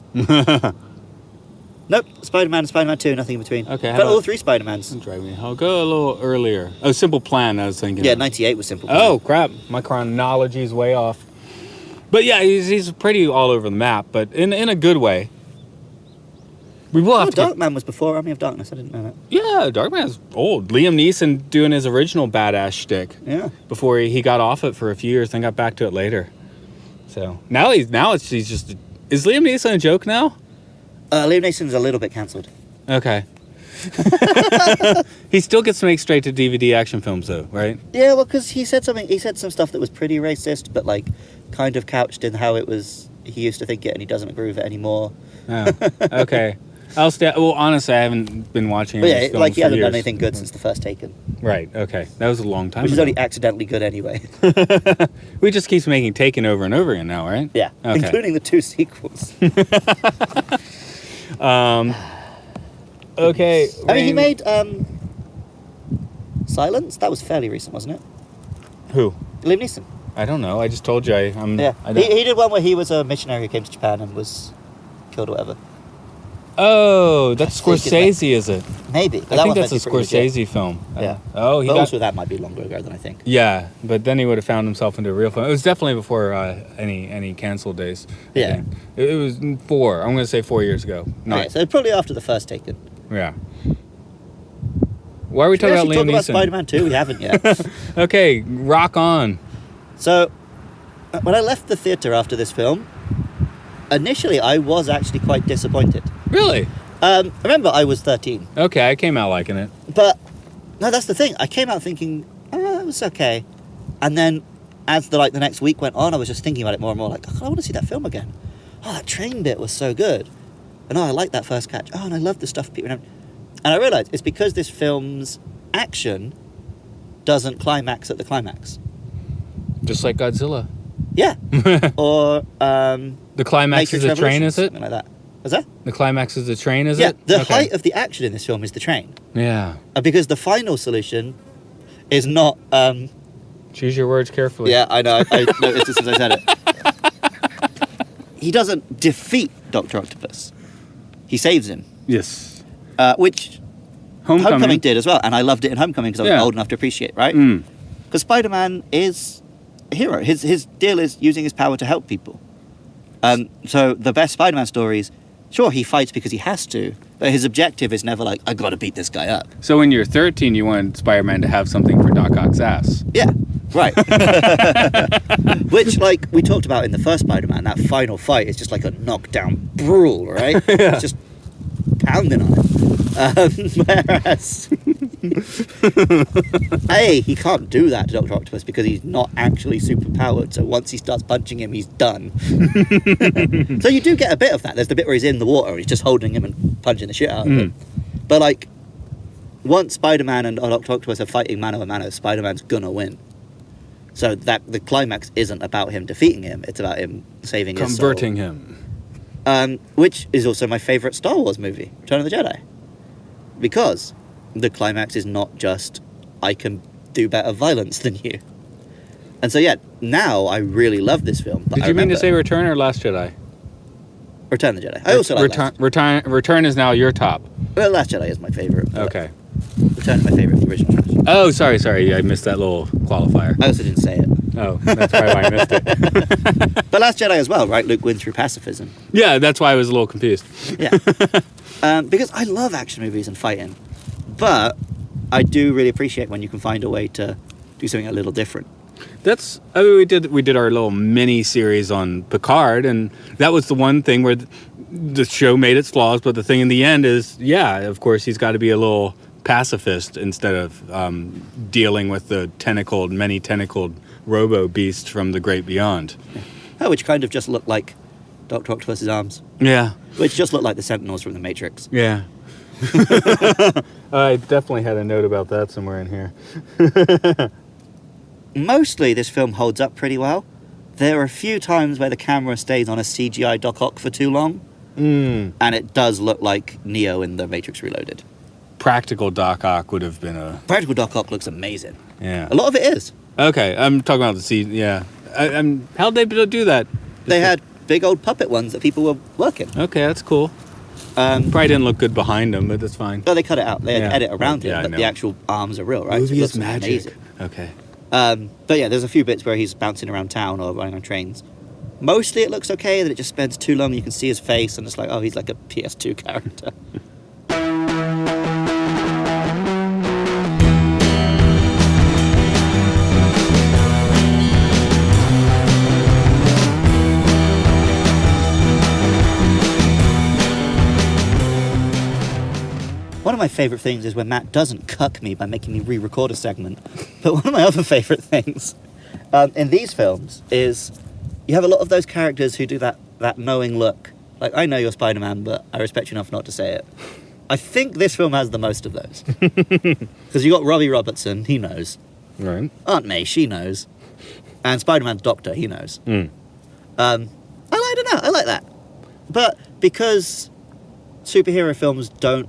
Nope, Spider-Man and Spider-Man 2, nothing in between. Okay, But all three Spider-Mans. Drive me. I'll go a little earlier. Oh, Simple Plan, I was thinking. Yeah, of. 98 was Simple Plan. Oh, crap. My chronology is way off. But yeah, he's pretty all over the map, but in a good way. We will have to... Darkman was before Army of Darkness, I didn't know that. Yeah, Darkman's old. Liam Neeson doing his original badass shtick. Yeah. Before he got off it for a few years, then got back to it later. So now he's just... Is Liam Neeson a joke now? Liam Neeson's a little bit cancelled. Okay. He still gets to make straight to DVD action films though, right? Yeah, well, because he said some stuff that was pretty racist, but like kind of couched in how it was, he used to think it and he doesn't agree with it anymore. Oh, okay. Well, honestly, I haven't been watching But his yeah, films like he for hasn't years. done anything good since The First Taken. Right, okay. That was a long time Which is ago. only accidentally good anyway. We just keeps making Taken over and over again now, right? Yeah, Okay. including the 2 sequels. Okay. I mean, he made Silence? That was fairly recent, wasn't it? Who? Liam Neeson. I don't know. I just told you Yeah. I don't... He did one where he was a missionary who came to Japan and was killed or whatever. Oh, that's I think Scorsese, is it? Maybe. I think that's a Scorsese film. Yeah. Oh, he But got... also that might be longer ago than I think. Yeah, but then he would have found himself into a real film. It was definitely before any canceled days. I Yeah. think. It was 4. I'm going to say 4 years ago. Not... Okay, so probably after The First Taken. Yeah. Why are we talking about Liam Neeson? Spider-Man 2? We haven't yet. Okay, rock on. So, when I left the theatre after this film, initially I was actually quite disappointed. Really? Remember, I was 13. Okay, I came out liking it. But, no, that's the thing. I came out thinking, it was okay. And then, as the next week went on, I was just thinking about it more and more, like, oh, I want to see that film again. Oh, that train bit was so good. And I liked that first catch. Oh, and I love the stuff people... And I realised it's because this film's action doesn't climax at the climax. Just like Godzilla. Yeah. Or, The climax is Matrix the train, Revolution, is it? something like that. Was that? The climax is the train, is Yeah, it? the Okay. height of the action in this film is the train. Yeah. Because the final solution is not... Choose your words carefully. yeah, I know. I noticed this as I said it. He doesn't defeat Dr. Octopus. He saves him. Yes. Which Homecoming did as well. And I loved it in Homecoming because I was Yeah. old enough to appreciate, right? Mm. Because Spider-Man is a hero. His deal is using his power to help people. So the best Spider-Man stories, sure, he fights because he has to, but his objective is never like, I got to beat this guy up. So when you're 13, you want Spider-Man to have something for Doc Ock's ass. Yeah, right. Which, like we talked about in the first Spider-Man, that final fight is just like a knockdown brawl, right? Yeah. It's just pounding on him. Whereas, he can't do that to Dr. Octopus because he's not actually superpowered. So once he starts punching him, he's done. So you do get a bit of that. There's the bit where he's in the water and he's just holding him and punching the shit out of him. But like, once Spider-Man and Dr. Octopus are fighting mano a mano, Spider-Man's gonna win. So that the climax isn't about him defeating him; it's about him saving his soul. Converting him. Which is also my favourite Star Wars movie, Return of the Jedi. Because the climax is not just, I can do better violence than you. And so, yeah, now I really love this film. But Did you mean to say Return or Last Jedi? Return of the Jedi. I also like Return is now your top. Well, Last Jedi is my favourite. Okay. Return is my favourite, the original trilogy. Oh, sorry. I missed that little qualifier. I also didn't say it. Oh, that's probably why I missed it. But Last Jedi as well, right? Luke wins through pacifism. Yeah, that's why I was a little confused. Yeah. Because I love action movies and fighting. But I do really appreciate when you can find a way to do something a little different. We did our little mini series on Picard, and that was the one thing where the show made its flaws, but the thing in the end is, yeah, of course, he's got to be a little pacifist instead of dealing with the many tentacled robo beast from the great beyond. Oh, which kind of just looked like Dr. Octopus's arms. Yeah. Which just looked like the Sentinels from the Matrix. Yeah. I definitely had a note about that somewhere in here. Mostly this film holds up pretty well. There are a few times where the camera stays on a CGI Doc Ock for too long. And it does look like Neo in the Matrix Reloaded. Practical Doc Ock would have been a... Practical Doc Ock looks amazing. Yeah. A lot of it is. Okay, I'm talking about the yeah. How'd they do that? They had big old puppet ones that people were working. Okay, that's cool. Probably didn't look good behind them, but that's fine. No, they cut it out. They had to edit around it, Yeah, but the actual arms are real, right? Movie So it is looks magic. amazing. Okay. But yeah, there's a few bits where he's bouncing around town or running on trains. Mostly it looks okay, that it just spends too long. You can see his face, and it's like, oh, he's like a PS2 character. One of my favourite things is when Matt doesn't cuck me by making me re-record a segment. But one of my other favourite things in these films is you have a lot of those characters who do that knowing look. Like, I know you're Spider-Man, but I respect you enough not to say it. I think this film has the most of those. Because you got Robbie Robertson, he knows. Right. Aunt May, she knows. And Spider-Man's doctor, he knows. I don't know, I like that. But because superhero films don't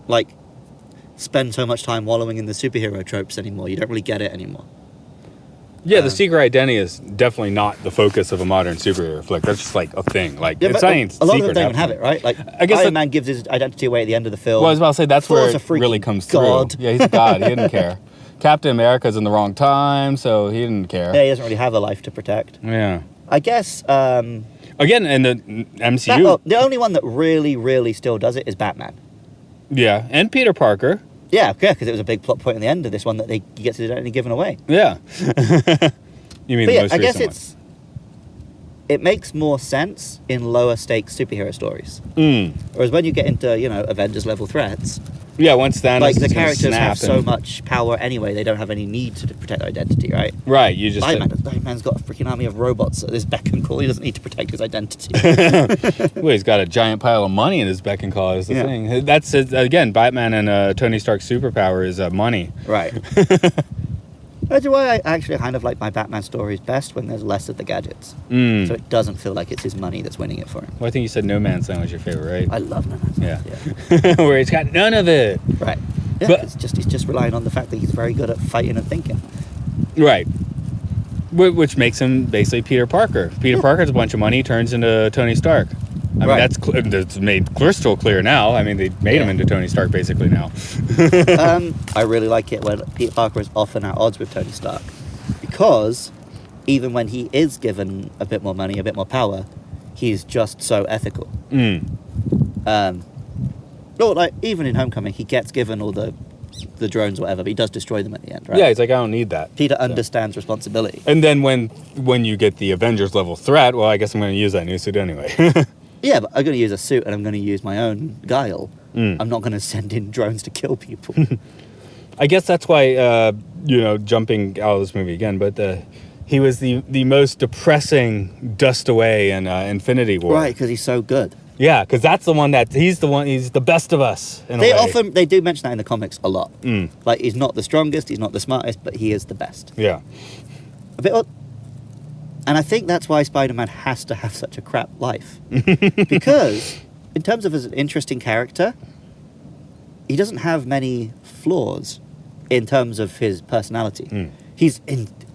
like spend so much time wallowing in the superhero tropes anymore, you don't really get it anymore. Yeah, the secret identity is definitely not the focus of a modern superhero flick. That's just like a thing. Like, Yeah, it's but not even a lot of secret, them don't even have it, right? Like, I guess Iron Man gives his identity away at the end of the film. Well, I was about to say, that's where Thor's it a freaking really comes god. through. Yeah, he's a god. He didn't care. Captain America's in the wrong time, so he didn't care. Yeah, he doesn't really have a life to protect. Yeah. I guess Again, in the MCU. the only one that really, really still does it is Batman. Yeah, and Peter Parker. Yeah, because it was a big plot point in the end of this one that he gets his identity given away. Yeah. You mean But the yeah, most I guess recent it makes more sense in lower stakes superhero stories. one? Whereas when you get into, Avengers level threats, Yeah, once Thanos like the is gonna characters have snap so and- much power anyway, they don't have any need to protect their identity, right? Right, you just... Iron Man's got a freaking army of robots at his beck and call. He doesn't need to protect his identity. Well, he's got a giant pile of money in his beck and call is the Yeah. thing. That's it. Again, Batman and Tony Stark's superpower is money. Right. That's why I actually kind of like my Batman stories best when there's less of the gadgets. So it doesn't feel like it's his money that's winning it for him. Well, I think you said No Man's Land was your favorite, right? I love No Man's Land. Yeah. Where he's got none of it. Right. Yeah, But- he's just relying on the fact that he's very good at fighting and thinking. Right. Which makes him basically Peter Parker. Peter Parker's a bunch of money, turns into Tony Stark. I mean, Right. that's made crystal clear now. I mean, they made him into Tony Stark basically now. I really like it when Peter Parker is often at odds with Tony Stark. Because even when he is given a bit more money, a bit more power, he's just so ethical. Or like even in Homecoming, he gets given all the drones or whatever, but he does destroy them at the end, right? Yeah, he's like, I don't need that. Peter understands responsibility. And then when you get the Avengers level threat, well, I guess I'm going to use that new suit anyway. Yeah, but I'm going to use a suit and I'm going to use my own guile. I'm not going to send in drones to kill people. I guess that's why, jumping out of this movie again, but he was the most depressing dust away in Infinity War. Right, because he's so good. Yeah, because that's the one he's the best of us. They do mention that in the comics a lot. Like, he's not the strongest, he's not the smartest, but he is the best. Yeah. A bit odd. And I think that's why Spider-Man has to have such a crap life. Because, in terms of as an interesting character, he doesn't have many flaws in terms of his personality. He's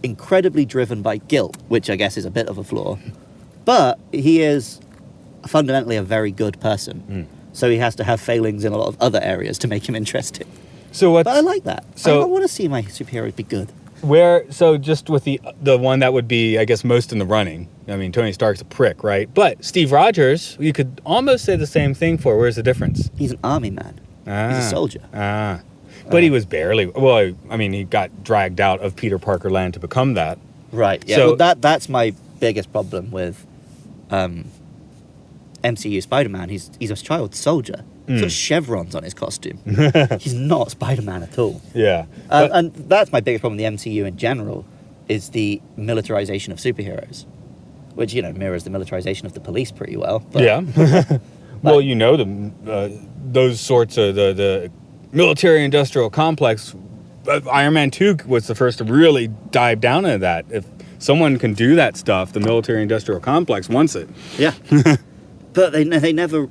incredibly driven by guilt, which I guess is a bit of a flaw. But he is fundamentally a very good person. So he has to have failings in a lot of other areas to make him interesting. But I like that. I want to see my superheroes be good. So just with the one that would be, I guess, most in the running. I mean, Tony Stark's a prick, right? But Steve Rogers, you could almost say the same thing for. Where's the difference? He's an army man. He's a soldier. But he was barely. Well, I mean, he got dragged out of Peter Parker land to become that. Right. Yeah. So, well, that's my biggest problem with MCU Spider-Man. He's a child soldier. He's got chevrons on his costume. He's not Spider-Man at all. Yeah. And that's my biggest problem with the MCU in general, is the militarization of superheroes, which, mirrors the militarization of the police pretty well. But, yeah. Well, those sorts of the military-industrial complex, Iron Man 2 was the first to really dive down into that. If someone can do that stuff, the military-industrial complex wants it. Yeah. But they never,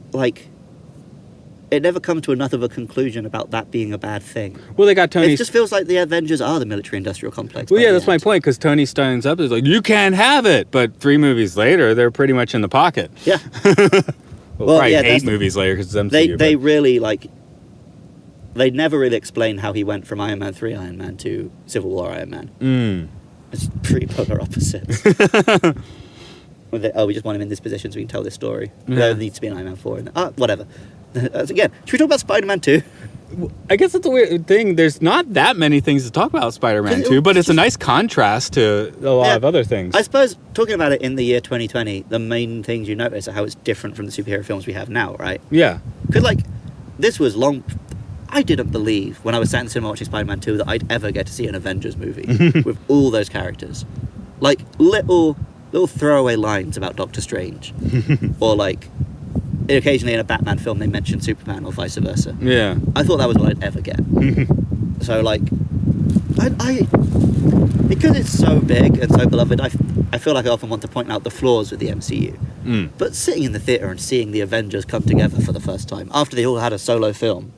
it never comes to enough of a conclusion about that being a bad thing. Well, they got Tony... It just feels like the Avengers are the military-industrial complex. Well, yeah, that's my point, because Tony stands up and is like, you can't have it! But 3 movies later, they're pretty much in the pocket. Yeah. Probably 8 movies later, because it's MCU. They really, they never really explain how he went from Iron Man 3 Iron Man to Civil War Iron Man. It's pretty polar opposites. We just want him in this position so we can tell this story. There needs to be an Iron Man 4. Whatever. Again, should we talk about Spider-Man 2? I guess that's a weird thing. There's not that many things to talk about Spider-Man 2, but it's a nice contrast to a lot of other things. I suppose, talking about it in the year 2020, the main things you notice are how it's different from the superhero films we have now, right? Yeah. Because, this was long... I didn't believe, when I was sat in the cinema watching Spider-Man 2, that I'd ever get to see an Avengers movie with all those characters. Little throwaway lines about Doctor Strange. Or, occasionally in a Batman film they mention Superman or vice versa. Yeah. I thought that was what I'd ever get. So, I because it's so big and so beloved, I feel like I often want to point out the flaws with the MCU. But sitting in the theatre and seeing the Avengers come together for the first time, after they all had a solo film,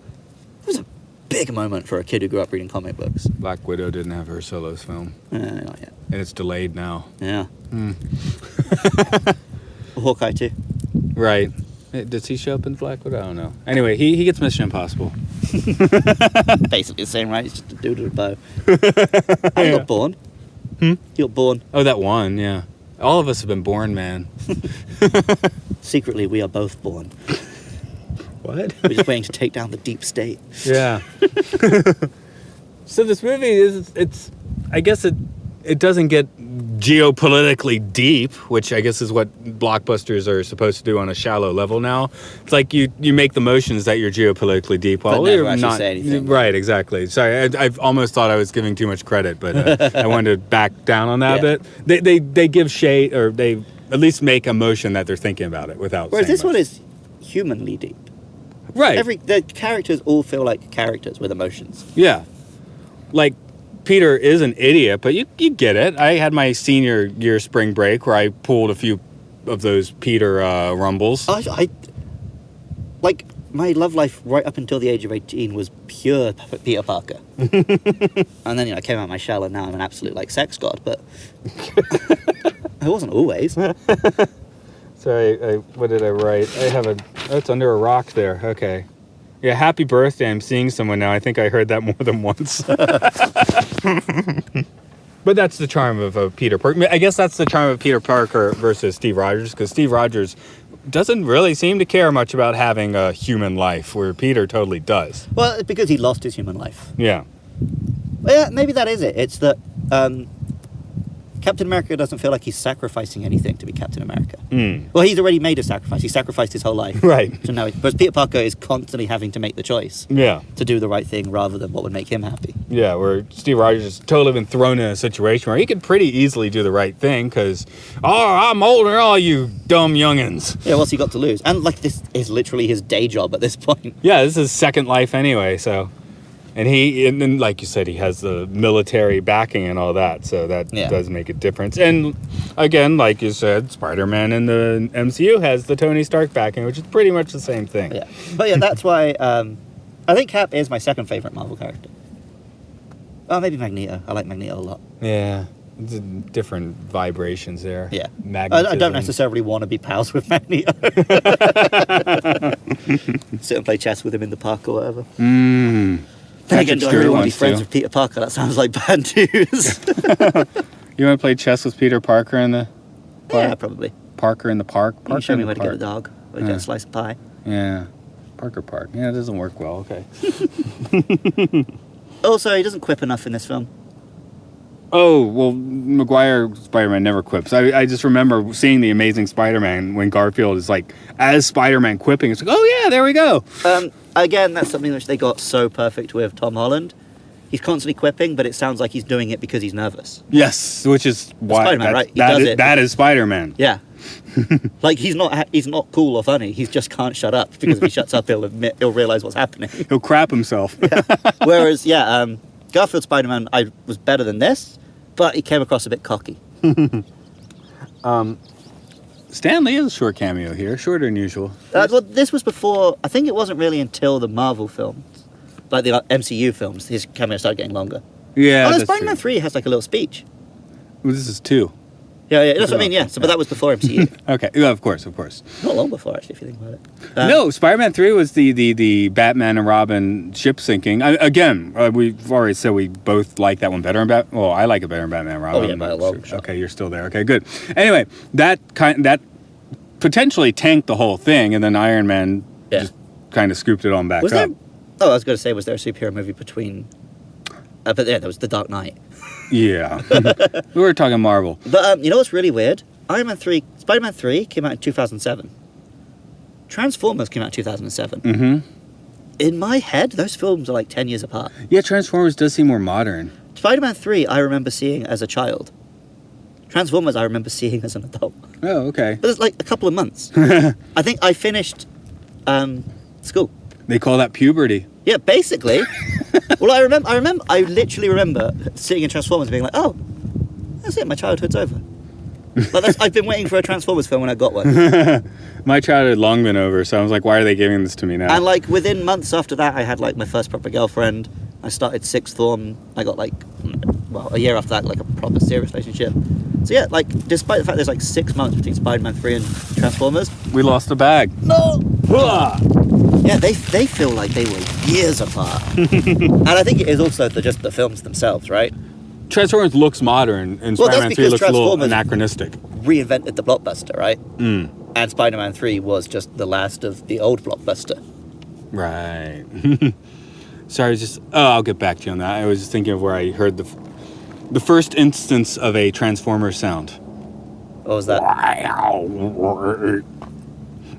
it was a big moment for a kid who grew up reading comic books. Black Widow didn't have her solos film. Not yet. And it's delayed now. Yeah. Hawkeye too. Right. Does he show up in Black Widow? I don't know. Anyway, he gets Mission Impossible. Basically the same, right? He's just a dude with a bow. He got born. He got born. Oh, that one, yeah. All of us have been born, man. Secretly, we are both born. What? We're just waiting to take down the deep state. Yeah. So this movie I guess it doesn't get geopolitically deep, which I guess is what blockbusters are supposed to do on a shallow level now. It's like you make the motions that you're geopolitically deep while never you're actually not. Say anything. Right, exactly. Sorry, I've almost thought I was giving too much credit, but I wanted to back down on that a bit. They give shade, or they at least make a motion that they're thinking about it without Whereas saying this one much. is humanly deep. Right. The characters all feel like characters with emotions. Yeah. Peter is an idiot, but you get it. I had my senior year spring break where I pulled a few of those Peter rumbles. My love life right up until the age of 18 was pure Peter Parker. And then, I came out of my shell and now I'm an absolute, sex god, but I wasn't always. Sorry, what did I write? I have it's under a rock there. Okay. Yeah, happy birthday. I'm seeing someone now. I think I heard that more than once. But that's the charm of Peter Parker. I guess that's the charm of Peter Parker versus Steve Rogers, because Steve Rogers doesn't really seem to care much about having a human life, where Peter totally does. Well, it's because he lost his human life. Yeah. Well, yeah, maybe that is it. It's that Captain America doesn't feel like he's sacrificing anything to be Captain America. Well, he's already made a sacrifice. He sacrificed his whole life. Right. So now, but Peter Parker is constantly having to make the choice Yeah. to do the right thing rather than what would make him happy. Yeah, where Steve Rogers has totally been thrown in a situation where he could pretty easily do the right thing because, I'm older than all you dumb youngins. Yeah, what's he got to lose? And like this is literally his day job at this point. Yeah, this is his second life anyway, so. And then, like you said, he has the military backing and all that, so that does make a difference. And again, like you said, Spider-Man in the MCU has the Tony Stark backing, which is pretty much the same thing. Yeah, but yeah, that's why I think Cap is my second favorite Marvel character. Oh, maybe Magneto. I like Magneto a lot. Yeah, it's different vibrations there. Yeah, Magnetism. I don't necessarily want to be pals with Magneto. Sit and play chess with him in the park or whatever. Then again, do I really want to be friends with Peter Parker? That sounds like bad news. You want to play chess with Peter Parker in the park? Yeah, probably. Parker in the park? Can you show me where to get a dog? Or get a slice of pie? Yeah. Parker Park. Yeah, it doesn't work well. Okay. Also, he doesn't quip enough in this film. Oh, well, Maguire Spider-Man never quips. I just remember seeing The Amazing Spider-Man when Garfield is like, as Spider-Man quipping, it's like, oh yeah, there we go. Again, that's something which they got so perfect with Tom Holland. He's constantly quipping, but it sounds like he's doing it because he's nervous. Yes, which is why Spider-Man, right? He does it. That is Spider-Man. Yeah. Like, he's not cool or funny. He just can't shut up, because if he shuts up, he'll realize what's happening. He'll crap himself. Yeah. Whereas, Garfield Spider-Man, I was better than this, but he came across a bit cocky. Stan Lee is a short cameo here, shorter than usual. Well, this was before, I think it wasn't really until the Marvel films, like the MCU films, his cameo started getting longer. Yeah, Although that's Spider-Man true. 3 has like a little speech. Well, this is 2. Yeah, that's what I mean, yeah. So, but that was before MCU. Okay, yeah, of course. Not long before, actually, if you think about it. No, Spider-Man 3 was the Batman and Robin ship sinking. Again, we've already said we both like that one better than Batman. Well, I like it better than Batman and Robin. Oh, yeah, by a long shot. Okay, you're still there. Okay, good. Anyway, that potentially tanked the whole thing, and then Iron Man just kind of scooped it on back up. I was going to say, was there a superhero movie between... but yeah, there was The Dark Knight. Yeah. We were talking Marvel. But you know what's really weird? Spider-Man 3 came out in 2007. Transformers came out in 2007. Mm-hmm. In my head, those films are like 10 years apart. Yeah, Transformers does seem more modern. Spider-Man 3, I remember seeing as a child. Transformers, I remember seeing as an adult. Oh, okay. But it's like a couple of months. I think I finished school. They call that puberty. Yeah, basically. Well, I literally remember sitting in Transformers and being like, oh, that's it, my childhood's over. Like I've been waiting for a Transformers film when I got one. My childhood had long been over, so I was like, why are they giving this to me now? And like within months after that, I had like my first proper girlfriend. I started sixth form. I got like, a year after that, like a proper serious relationship. So yeah, like despite the fact there's like 6 months between Spider-Man 3 and Transformers. We lost the bag. No! Yeah, they feel like they were years apart. And I think it is also just the films themselves, right? Transformers looks modern, and Spider-Man 3 looks a little anachronistic. Reinvented the blockbuster, right? And Spider-Man 3 was just the last of the old blockbuster. Right. Sorry, I'll get back to you on that. I was just thinking of where I heard the first instance of a Transformer sound. What was that?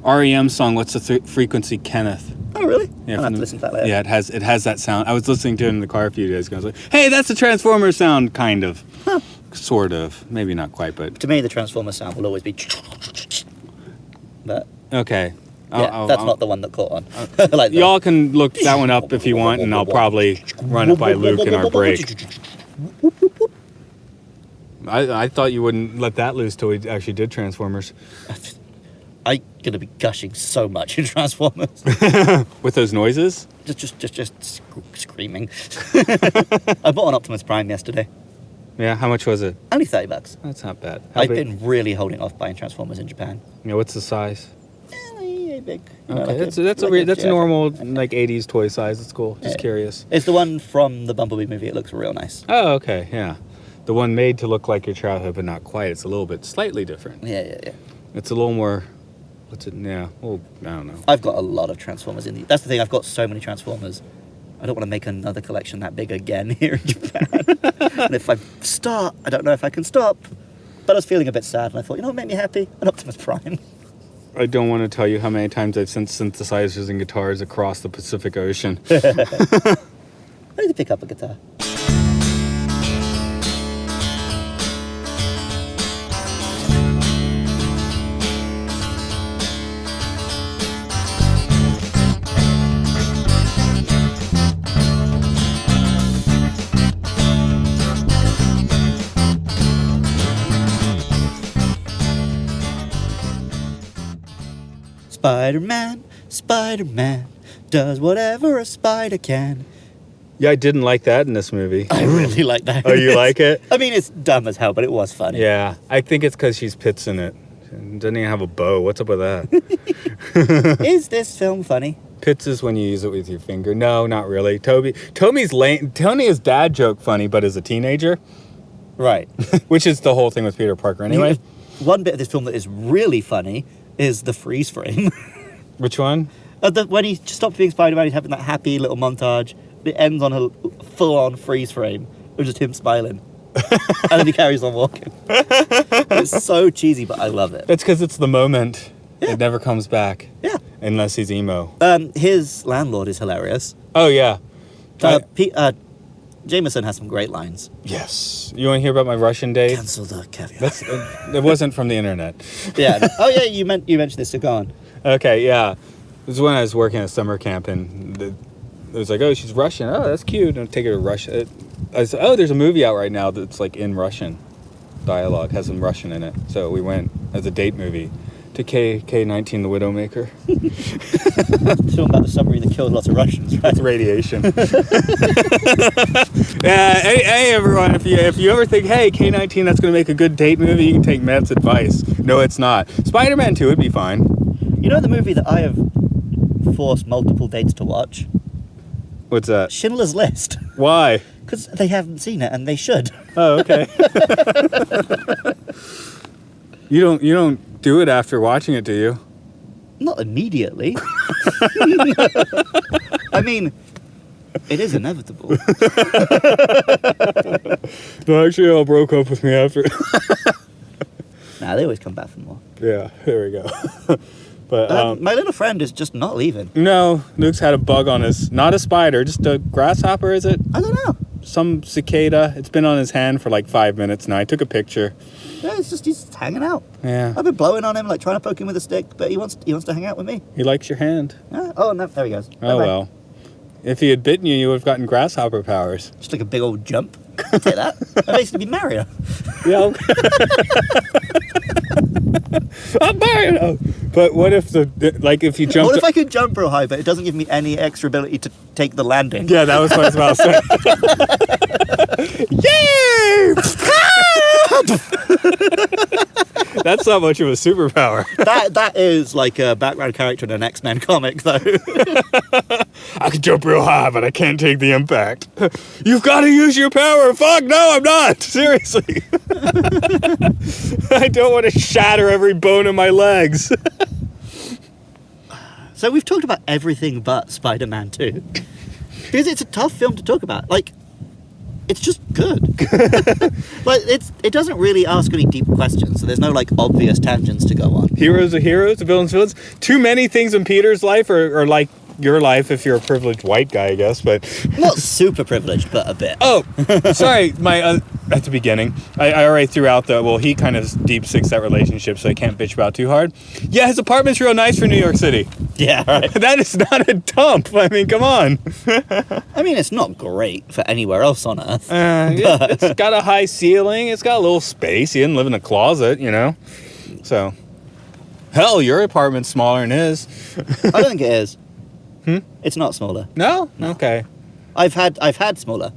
REM song, What's the Frequency, Kenneth? Oh, really? Yeah, I'll have to listen to that later. Yeah, it has that sound. I was listening to it in the car a few days ago. I was like, hey, that's a Transformer sound, kind of. Huh. Sort of. Maybe not quite, but... To me, the Transformer sound will always be... But... Okay. That's not the one that caught on. Like y'all can look that one up if you want, and I'll probably run it by Luke in our break. I thought you wouldn't let that loose till we actually did Transformers. I'm going to be gushing so much in Transformers. With those noises? Just screaming. I bought an Optimus Prime yesterday. Yeah, how much was it? Only $30. That's not bad. I've been really holding off buying Transformers in Japan. Yeah, what's the size? Big. Okay, that's a normal like 80s toy size. It's cool. Just curious. It's the one from the Bumblebee movie. It looks real nice. Oh, okay, yeah. the one made to look like your childhood, but not quite. It's a little bit slightly different. Yeah. It's a little more. What's it? Yeah. Well, I don't know. I've got a lot of Transformers in the. That's the thing. I've got so many Transformers. I don't want to make another collection that big again here in Japan. And if I start, I don't know if I can stop. But I was feeling a bit sad, and I thought, you know what made me happy? An Optimus Prime. I don't want to tell you how many times I've sent synthesizers and guitars across the Pacific Ocean. I need to pick up a guitar. Spider-Man does whatever a spider can. Yeah, I didn't like that in this movie. I really like that. Oh, you like it? I mean, it's dumb as hell, but it was funny. Yeah, I think it's because she's Pitts in it. Doesn't even have a bow. What's up with that? Is this film funny? Pitts is when you use it with your finger. No, not really. Tony's lame. Tony is dad joke funny, but as a teenager. Right. Which is the whole thing with Peter Parker anyway. One bit of this film that is really funny is the freeze frame. Which one? When he stops being Spider-Man, he's having that happy little montage. It ends on a full-on freeze frame of just him smiling. And then he carries on walking. It's so cheesy, but I love it. It's because it's the moment. Yeah. It never comes back. Yeah. Unless he's emo. His landlord is hilarious. Oh, yeah. Jameson has some great lines. Yes. You want to hear about my Russian date? Cancel the caviar. It wasn't from the internet. Yeah. Oh, yeah, you mentioned this, so go on. Okay, yeah. This is when I was working at summer camp, and it was like, oh, she's Russian. Oh, that's cute. I'll take her to Russia. I said, oh, there's a movie out right now that's like in Russian. Dialogue has some Russian in it. So we went as a date movie to K-19, the Widowmaker. Talking about the submarine that killed lots of Russians, right? That's radiation. Hey, everyone, if you ever think, hey, K-19, that's going to make a good date movie, you can take Matt's advice. No, it's not. Spider-Man 2 would be fine. You know the movie that I have forced multiple dates to watch? What's that? Schindler's List. Why? Because they haven't seen it and they should. Oh, okay. You don't do it after watching it, do you? Not immediately. I mean, it is inevitable. No, actually, all broke up with me after. Nah, they always come back for more. Yeah, there we go. But my little friend is just not leaving. no, Luke's had a bug on his, not a spider, just a grasshopper, is it? I don't know. Some cicada. It's been on his hand for like 5 minutes now. I took a picture. Yeah, it's just he's hanging out. Yeah. I've been blowing on him, like trying to poke him with a stick, but he wants to hang out with me. He likes your hand. Oh no, there he goes. Oh, Bye-bye. well. If he had bitten you, you would have gotten grasshopper powers. Just like a big old jump. I'll take that. I'd basically be Mario. Yeah. I'm Mario. But what if if you jumped... What if I could jump real high, but it doesn't give me any extra ability to take the landing? Yeah, that was what I was about to say. Yay! That's not much of a superpower. That is like a background character in an X-Men comic, though. I can jump real high, but I can't take the impact. You've got to use your power. Fuck, no, I'm not. Seriously. I don't want to shatter every bone in my legs. So we've talked about everything but Spider-Man 2. Because it's a tough film to talk about. Like, it's just good. Like, it doesn't really ask any deep questions, so there's no, like, obvious tangents to go on. Heroes are heroes, villains villains. Too many things in Peter's life are like your life if you're a privileged white guy, I guess, but... Not super privileged, but a bit. Oh, sorry, at the beginning, I already threw out he kind of deep six that relationship, so I can't bitch about too hard. Yeah, his apartment's real nice for New York City. Yeah, right. That is not a dump. I mean, come on. I mean, it's not great for anywhere else on Earth. It's got a high ceiling. It's got a little space. He didn't live in a closet, So, hell, your apartment's smaller than his. I don't think it is. It's not smaller. No? Okay. I've had smaller.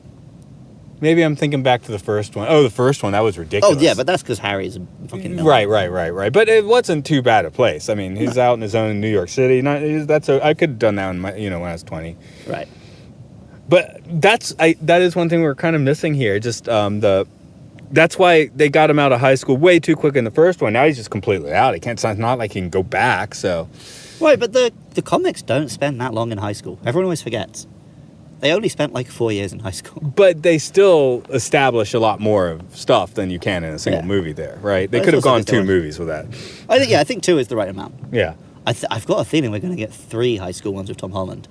Maybe I'm thinking back to the first one. Oh, the first one, that was ridiculous. Oh, yeah, but that's because Harry's a fucking villain. Right. But it wasn't too bad a place. I mean, he's out on his own in New York City. I could have done that when I was 20. Right. But that is one thing we're kind of missing here. Just the That's why they got him out of high school way too quick in the first one. Now he's just completely out. He can't. It's not like he can go back. So, Right, but the comics don't spend that long in high school. Everyone always forgets. They only spent like 4 years in high school. but they still establish a lot more of stuff than you can in a single Yeah. movie. There, right? They But could have it's also gone just 2 one. movies with that. I think 2 is the right amount. Yeah. I've got a feeling we're going to get 3 high school ones with Tom Holland.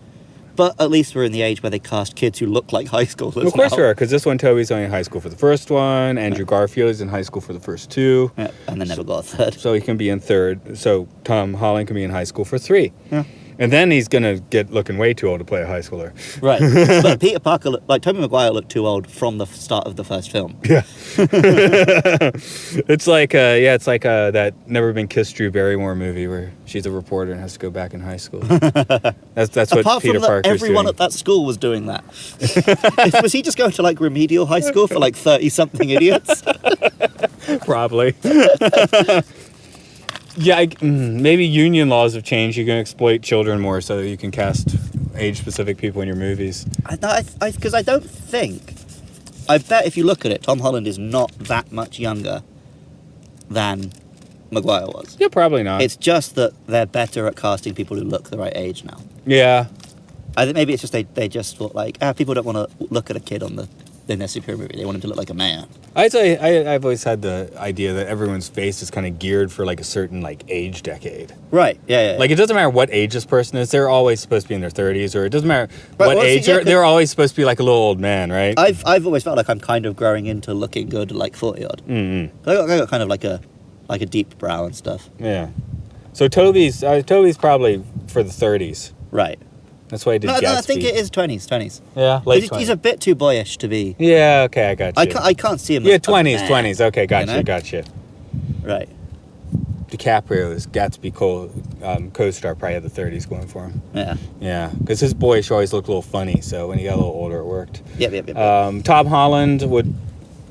But at least we're in the age where they cast kids who look like high schoolers. Well, of course now. we are, because this one Toby's only in high school for the first one. Andrew Garfield is in high school for the first 2. Yeah, and then never got a third. So he can be in 3rd. So Tom Holland can be in high school for 3. Yeah. And then he's going to get looking way too old to play a high schooler. Right. But Peter Parker, Tobey Maguire looked too old from the start of the first film. Yeah. It's like, that Never Been Kissed Drew Barrymore movie where she's a reporter and has to go back in high school. That's what Apart Peter from that, Parker's everyone doing. at that school was doing that. Was he just going to like remedial high school for like 30-something idiots? Probably. Yeah, maybe union laws have changed. You can exploit children more so that you can cast age-specific people in your movies. Because I don't think... I bet if you look at it, Tom Holland is not that much younger than Maguire was. Yeah, probably not. It's just that they're better at casting people who look the right age now. Yeah. I think maybe it's just they just thought like, people don't want to look at a kid in their superhero movie. They want him to look like a man. I've always had the idea that everyone's face is kind of geared for like a certain like age decade. Right, yeah. Like it doesn't matter what age this person is, they're always supposed to be in their 30s, or it doesn't matter Right, what well, age, see, yeah, they're always supposed to be like a little old man, right? I've always felt like I'm kind of growing into looking good at like 40-odd. Mm-hmm. I got kind of like a deep brow and stuff. Yeah. So Toby's probably for the 30s. Right. That's why I did No, Gatsby. I think it is 20s. Yeah, late 20s. He's a bit too boyish to be... Yeah, okay, I got you. I can't see him Yeah, as a 20s, man, 20s. Okay, gotcha, you know? gotcha. Right. DiCaprio's Gatsby co-star probably had the 30s going for him. Yeah. Yeah, because his boyish always looked a little funny, so when he got a little older, it worked. Yep. Tom Holland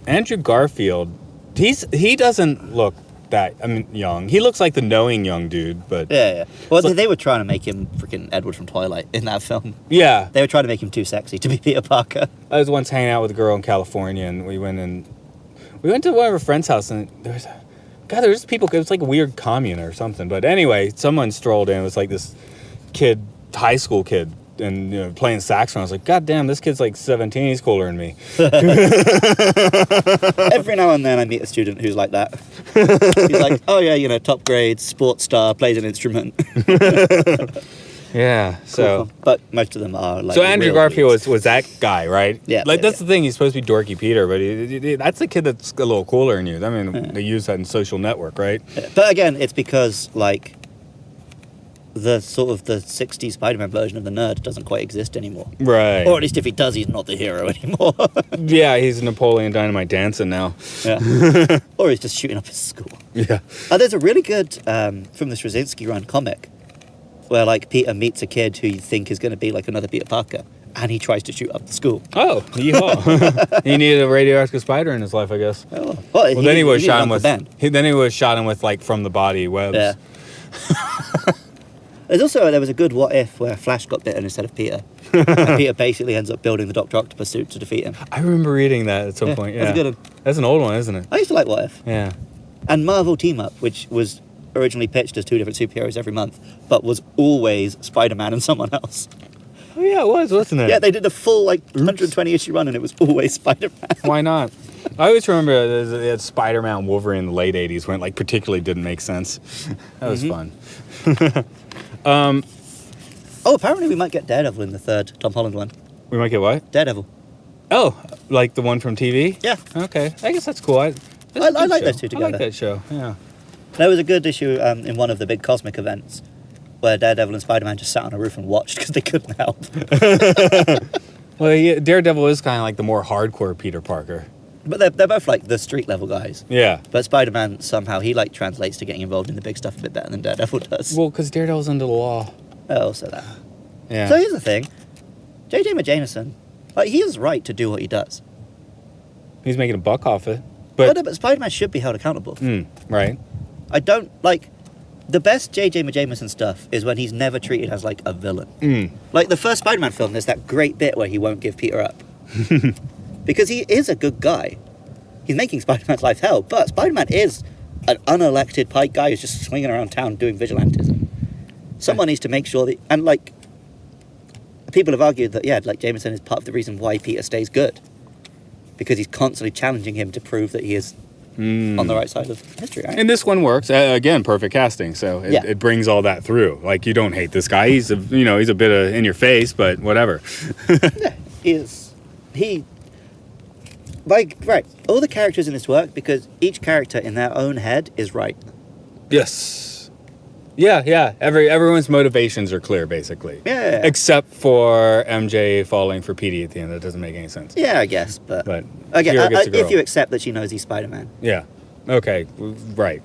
Andrew Garfield, he doesn't look that, young. He looks like the knowing young dude, but... Yeah. Well, So- they were trying to make him freaking Edward from Twilight in that film. Yeah. They were trying to make him too sexy to be Peter Parker. I was once hanging out with a girl in California, and we went to one of her friend's house, and there's people, it was like a weird commune or something, but anyway, someone strolled in, it was like this kid, high school kid, and playing saxophone. I was like, God damn, this kid's like 17, he's cooler than me. Every now and then I meet a student who's like that. He's like, oh yeah, top grade, sports star, plays an instrument. Yeah, so... But most of them are like... So Andrew real Garfield dudes. was that guy, right? Yeah. That's the thing. He's supposed to be dorky Peter, but that's the kid that's a little cooler than you. They use that in Social Network, right? Yeah. But again, it's because like the sort of the 60s Spider-Man version of the nerd doesn't quite exist anymore. Right. Or at least if he does, he's not the hero anymore. Yeah, he's Napoleon Dynamite dancing now. Yeah. Or he's just shooting up his school. Yeah. There's a really good, from the Straczynski run comic, where like Peter meets a kid who you think is going to be like another Peter Parker, and he tries to shoot up the school. Oh, yeehaw. He needed a radioactive spider in his life, I guess. Well, Then he was shot him with. Ben. Then he was shot him with like from the body webs. Yeah. There was a good what if where Flash got bitten instead of Peter. And Peter basically ends up building the Dr. Octopus suit to defeat him. I remember reading that at some point. Yeah, that's a good one. That's an old one, isn't it? I used to like what if. Yeah. And Marvel Team Up, which was originally pitched as 2 different superheroes every month, but was always Spider-Man and someone else. Oh yeah, it was, wasn't it? Yeah, they did a full 120 issue run and it was always Spider-Man. Why not? I always remember they had Spider-Man and Wolverine in the late 80s when it particularly didn't make sense. That was fun. Oh, apparently we might get Daredevil in the 3rd Tom Holland one. We might get what? Daredevil. Oh, like the one from TV? Yeah. Okay. I guess that's cool. I like those two I like together. that show, yeah. There was a good issue in one of the big cosmic events where Daredevil and Spider-Man just sat on a roof and watched because they couldn't help. Well, yeah, Daredevil is kind of like the more hardcore Peter Parker. But they're both like the street level guys. Yeah. But Spider-Man somehow he translates to getting involved in the big stuff a bit better than Daredevil does. Well, because Daredevil's under the law. Also that. Yeah. So here's the thing, J.J. Jameson, he is right to do what he does. He's making a buck off it. But Spider-Man should be held accountable. Right. I don't the best J.J. Jameson stuff is when he's never treated as like a villain. Like the first Spider-Man film, there's that great bit where he won't give Peter up. Because he is a good guy. he's making Spider-Man's life hell, but Spider-Man is an unelected pike guy who's just swinging around town doing vigilantism. Someone needs to make sure that, and like, people have argued that, yeah, like Jameson is part of the reason why Peter stays good. Because he's constantly challenging him to prove that he is on the right side of history, right? And this one works. Again, perfect casting. So it brings all that through. Like, you don't hate this guy. He's he's a bit of in your face, but whatever. Yeah, right. All the characters in this work because each character in their own head is right. Yes. Yeah. Everyone's motivations are clear, basically. Yeah. Except for MJ falling for Petey at the end. That doesn't make any sense. Yeah, I guess. But again, if you accept that she knows he's Spider-Man. Yeah. Okay. Right.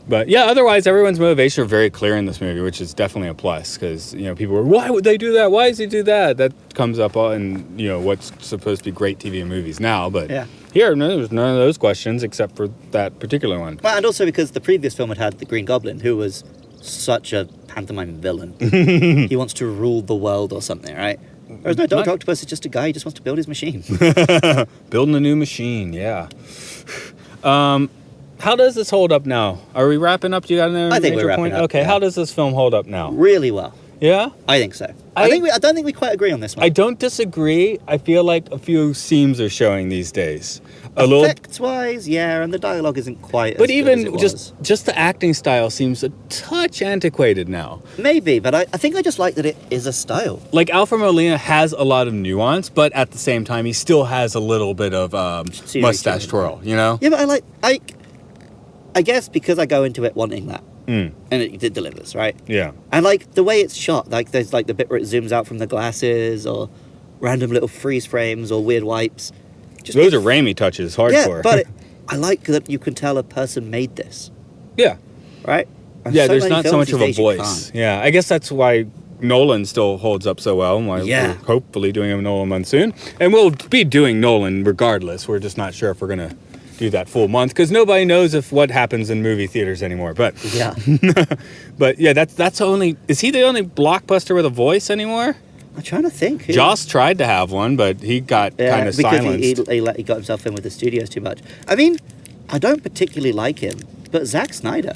But yeah, otherwise everyone's motivations are very clear in this movie, which is definitely a plus because people are, why would they do that? Why does he do that? That comes up in what's supposed to be great TV and movies now. But here, there's none of those questions except for that particular one. Well, and also because the previous film had the Green Goblin, who was such a pantomime villain. He wants to rule the world or something, right? Whereas no, Dr. Octopus is just a guy who just wants to build his machine. Building a new machine, yeah. How does this hold up now? Are we wrapping up? Do you got another I think major we're wrapping point? up. Okay, yeah. how does this film hold up now? Really well. Yeah? I think so. I don't think we quite agree on this one. I don't disagree. I feel like a few seams are showing these days. Effects-wise, yeah, and the dialogue isn't quite but as even good as it was. just the acting style seems a touch antiquated now. Maybe, but I think I just like that it is a style. Like Alfred Molina has a lot of nuance, but at the same time, he still has a little bit of mustache twirl, Yeah, but I guess because I go into it wanting that. And it delivers, right? Yeah. And like the way it's shot, like there's like the bit where it zooms out from the glasses or random little freeze frames or weird wipes. Those are Raimi touches, hardcore. Yeah, but I like that you can tell a person made this. Yeah. Right? And Yeah, so there's many not so films much of these a days you voice. can't. Yeah, I guess that's why Nolan still holds up so well, and why Yeah. we're hopefully doing a Nolan month soon. And we'll be doing Nolan regardless. We're just not sure if we're going to do that full month, because nobody knows what happens in movie theaters anymore. But Yeah. but yeah, that's only... Is he the only blockbuster with a voice anymore? I'm trying to think. Joss tried to have one, but he got kind of silenced. Because he got himself in with the studios too much. I mean, I don't particularly like him, but Zack Snyder.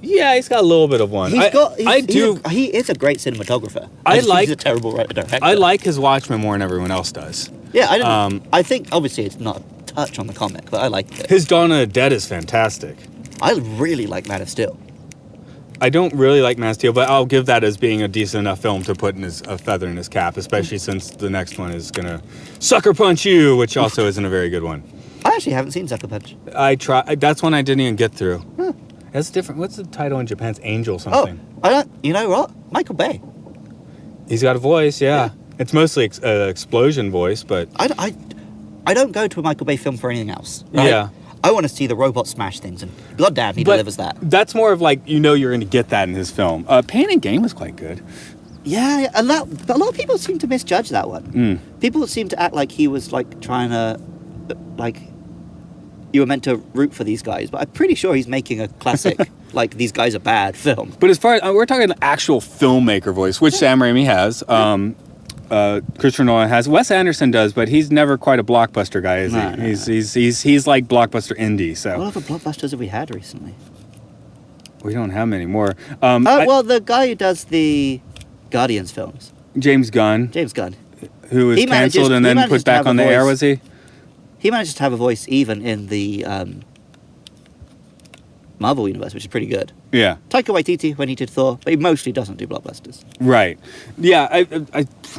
Yeah, he's got a little bit of one. He is a great cinematographer. He's a terrible director. I like his Watchmen more than everyone else does. Yeah, I think obviously it's not a touch on the comic, but I like it. His Dawn of the Dead is fantastic. I really like Man of Steel. I don't really like Man of Steel, but I'll give that as being a decent enough film to put in a feather in his cap, especially since the next one is going to Sucker Punch You, which also isn't a very good one. I actually haven't seen Sucker Punch. I tried. That's one I didn't even get through. That's different. What's the title in Japan? It's Angel something. Oh, I don't. You know what? Michael Bay. He's got a voice, yeah. It's mostly explosion voice, but... I don't go to a Michael Bay film for anything else. Right? Yeah. I want to see the robot smash things, and goddamn, he delivers that. That's more of like, you're going to get that in his film. Pain and Gain was quite good. Yeah, but a lot of people seem to misjudge that one. People seem to act like he was like trying to, like, you were meant to root for these guys, but I'm pretty sure he's making a classic, like, these guys are bad film. But as far as, we're talking an actual filmmaker voice, which Sam Raimi has, Christopher Nolan has, Wes Anderson does, but he's never quite a blockbuster guy, is he? No. He's like blockbuster indie, so. What other blockbusters have we had recently? We don't have many more. Well, the guy who does the Guardians films. James Gunn. Who was cancelled and then put back on the air, was he? He manages to have a voice even in the Marvel universe, which is pretty good. Yeah. Taika Waititi when he did Thor, but he mostly doesn't do blockbusters. Right. Yeah, I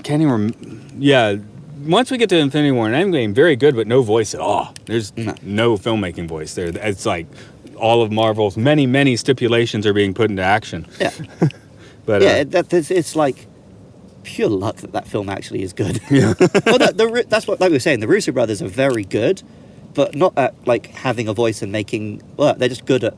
can't even remember. Yeah, once we get to Infinity War, and Endgame, very good, but no voice at all. There's no filmmaking voice there. It's like all of Marvel's many stipulations are being put into action. Yeah. But yeah, it's like pure luck that film actually is good. Yeah. Well, that's what, like we were saying, the Russo brothers are very good, but not at like having a voice and making work. They're just good at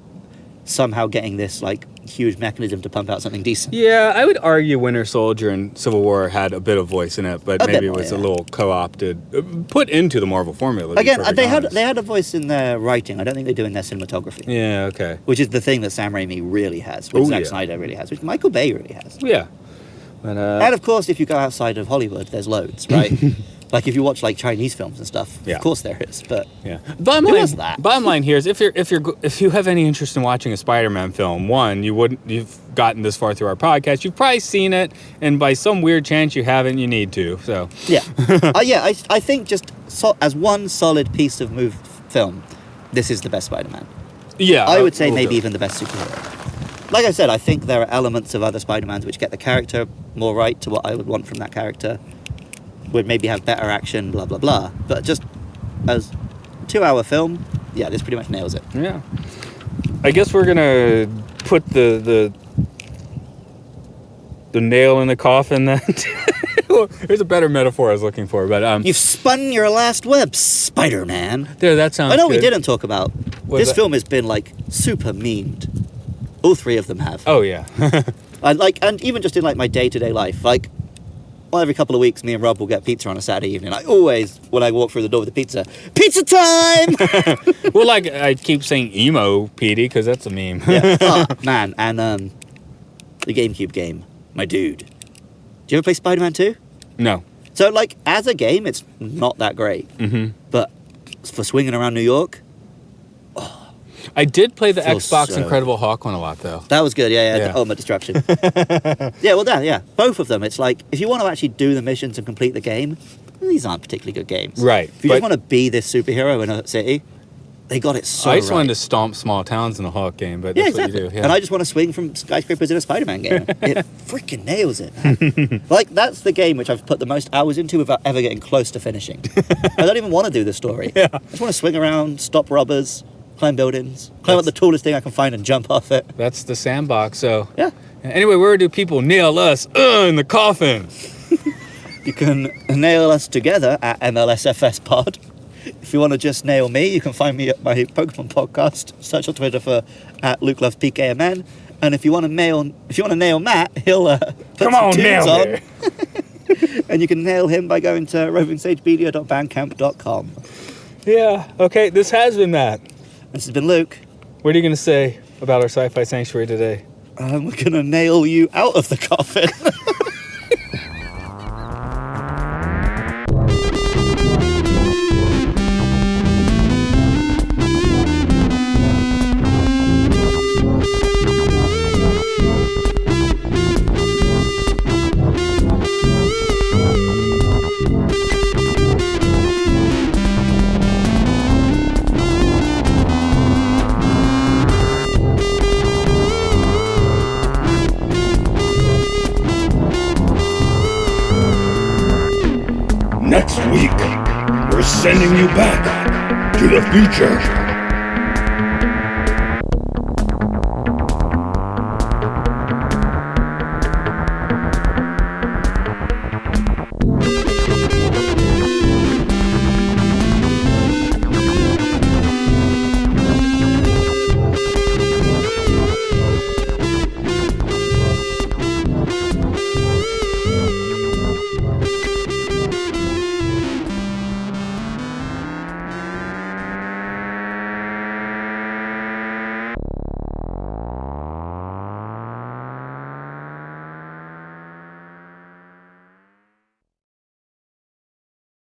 somehow getting this like huge mechanism to pump out something decent. Yeah, I would argue Winter Soldier and Civil War had a bit of voice in it, but maybe it was a little co-opted, put into the Marvel formula. Again, they had a voice in their writing. I don't think they do in their cinematography. Yeah, okay. Which is the thing that Sam Raimi really has, which Zack Snyder really has, which Michael Bay really has. Yeah. But, and of course, if you go outside of Hollywood, there's loads, right? Like if you watch like Chinese films and stuff, Yeah. of course there is. But Yeah. Bottom was that? line here is if you have any interest in watching a Spider-Man film, one, you've gotten this far through our podcast, you've probably seen it, and by some weird chance you haven't, you need to. So yeah, I think just as one solid piece of film, this is the best Spider-Man. yeah, I would say we'll maybe do. even the best superhero. Like I said, I think there are elements of other Spider-Mans which get the character more right to what I would want from that character. Would maybe have better action, blah blah blah. But just as 2-hour film, yeah, this pretty much nails it. Yeah. I guess we're gonna put the nail in the coffin then. There's a better metaphor I was looking for, but You've spun your last web, Spider-Man. there, that sounds I know we good. didn't talk about this that? film has been like super memed. All three of them have. Oh yeah. And even just in like my day-to-day life, like every couple of weeks, me and Rob will get pizza on a Saturday evening. I always, when I walk through the door with the pizza time. Well, like I keep saying emo Petey because that's a meme. Yeah. Oh, man, and the GameCube game, my dude. Do you ever play Spider-Man 2? No. So like as a game, it's not that great. Mm-hmm. But for swinging around New York, I did play the Feels Xbox so- Incredible Hulk one a lot though. that was good. Yeah. Yeah. Oh, my distraction. Yeah, both of them. It's like if you want to actually do the missions and complete the game, these aren't particularly good games. Right. If you but just want to be this superhero in a city, they got it so I just right. wanted to stomp small towns in a Hulk game, but Yeah, that's exactly. what you do. Yeah. And I just want to swing from skyscrapers in a Spider-Man game. It freaking nails it, man. Like, that's the game which I've put the most hours into without ever getting close to finishing. I don't even want to do the story. Yeah. I just want to swing around, stop robbers, climb buildings, climb up the tallest thing I can find and jump off it. That's the sandbox. So Yeah. anyway, where do people nail us in the coffin? You can nail us together at MLSFS Pod. If you want to just nail me, you can find me at my Pokemon podcast. Search on Twitter for @LukeLovesPKMN. And if you want to nail Matt, he'll put Come some on, tunes nail on. me. And you can nail him by going to rovingsagemedia.bandcamp.com. Yeah. Okay. This has been Matt. This has been Luke. What are you going to say about our sci-fi sanctuary today? We're going to nail you out of the coffin. Next week, we're sending you back to the future.